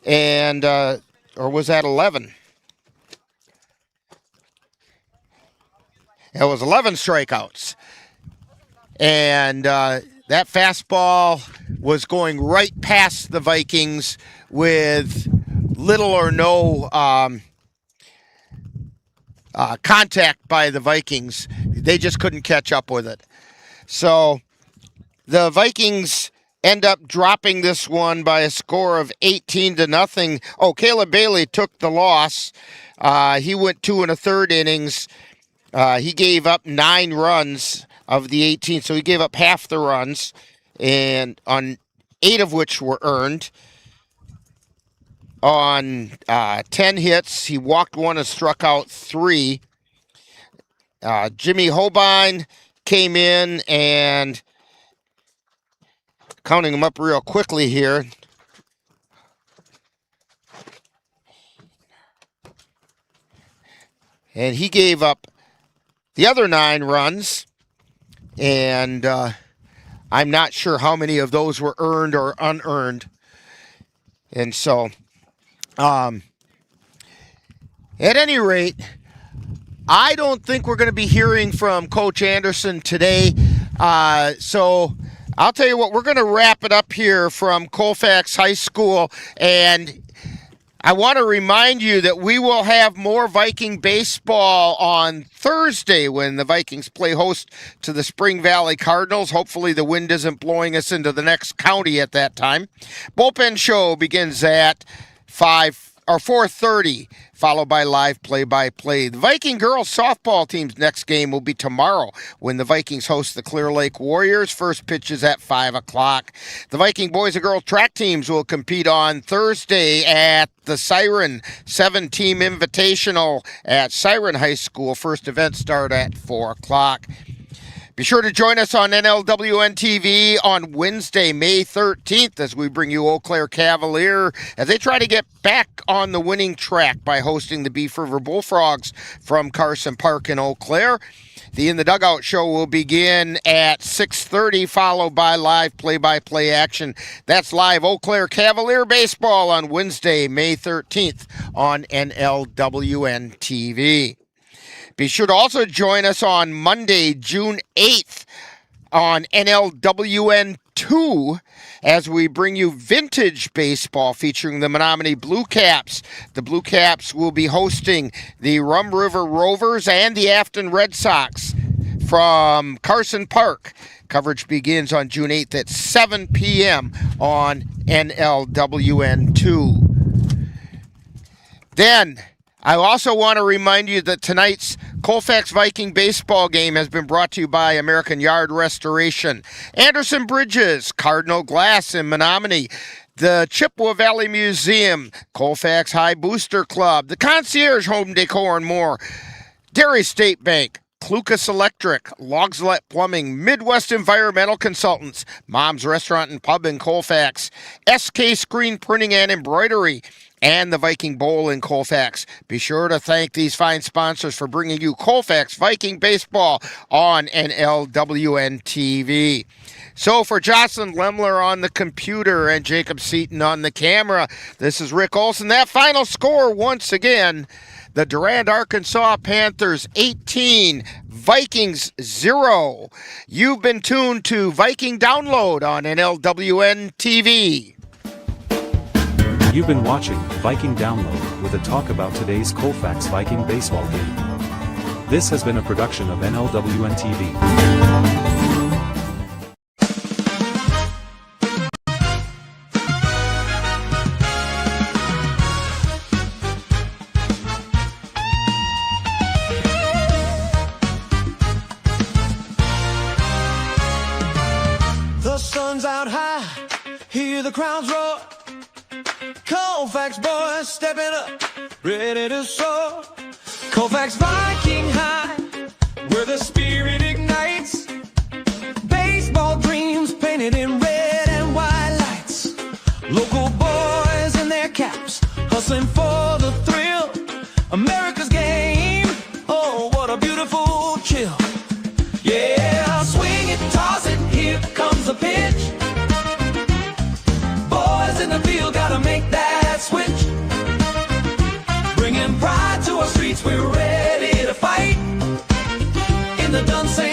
and, or was that 11? It was 11 strikeouts. And that fastball was going right past the Vikings with little or no contact by the Vikings. They just couldn't catch up with it. So the Vikings end up dropping this one by a score of 18-0. Oh, Caleb Bailey took the loss. He went 2 1/3 innings. He gave up 9 runs of the 18, so he gave up half the runs, and on 8 of which were earned. On 10 hits, he walked 1 and struck out 3. Jimmy Holbein came in, and counting them up real quickly here, and he gave up the other 9 runs, and I'm not sure how many of those were earned or unearned. And so, at any rate, I don't think we're going to be hearing from Coach Anderson today. So I'll tell you what, we're going to wrap it up here from Colfax High School, and I want to remind you that we will have more Viking baseball on Thursday when the Vikings play host to the Spring Valley Cardinals. Hopefully the wind isn't blowing us into the next county at that time. Bullpen show begins at 4:30, followed by live play-by-play. The Viking girls softball team's next game will be tomorrow when the Vikings host the Clear Lake Warriors. First pitch is at 5 o'clock. The Viking boys and girls track teams will compete on Thursday at the Siren 7-team invitational at Siren High School. First event start at 4 o'clock. Be sure to join us on NLWN-TV on Wednesday, May 13th, as we bring you Eau Claire Cavalier as they try to get back on the winning track by hosting the Beef River Bullfrogs from Carson Park in Eau Claire. The In the Dugout show will begin at 6:30, followed by live play-by-play action. That's live Eau Claire Cavalier baseball on Wednesday, May 13th on NLWN-TV. Be sure to also join us on Monday, June 8th on NLWN-2 as we bring you vintage baseball featuring the Menominee Blue Caps. The Blue Caps will be hosting the Rum River Rovers and the Afton Red Sox from Carson Park. Coverage begins on June 8th at 7 p.m. on NLWN-2. Then, I also want to remind you that tonight's Colfax Viking baseball game has been brought to you by American Yard Restoration, Anderson Bridges, Cardinal Glass in Menominee, the Chippewa Valley Museum, Colfax High Booster Club, the Concierge Home Decor and more, Dairy State Bank, Clucas Electric, Logslet Plumbing, Midwest Environmental Consultants, Mom's Restaurant and Pub in Colfax, SK Screen Printing and Embroidery, and the Viking Bowl in Colfax. Be sure to thank these fine sponsors for bringing you Colfax Viking baseball on NLWN-TV. So for Jocelyn Lemler on the computer and Jacob Seaton on the camera, this is Rick Olson. That final score once again, the Durand-Arkansaw Panthers 18, Vikings 0. You've been tuned to Viking Download on NLWN-TV. You've been watching Viking Download with a talk about today's Colfax Viking baseball game. This has been a production of NLWN-TV. The sun's out high, hear the crowds roar. Colfax boys stepping up, ready to soar. Colfax Viking High, where the spirit ignites. Baseball dreams painted in red and white lights. Local boys in their caps, hustling for the thrill. America's game, oh, what a beautiful chill. Yeah, swing it, toss it, here comes the pitch. Boys in the field gotta make that switch. Bringing pride to our streets, we're ready to fight. In the Dunn-St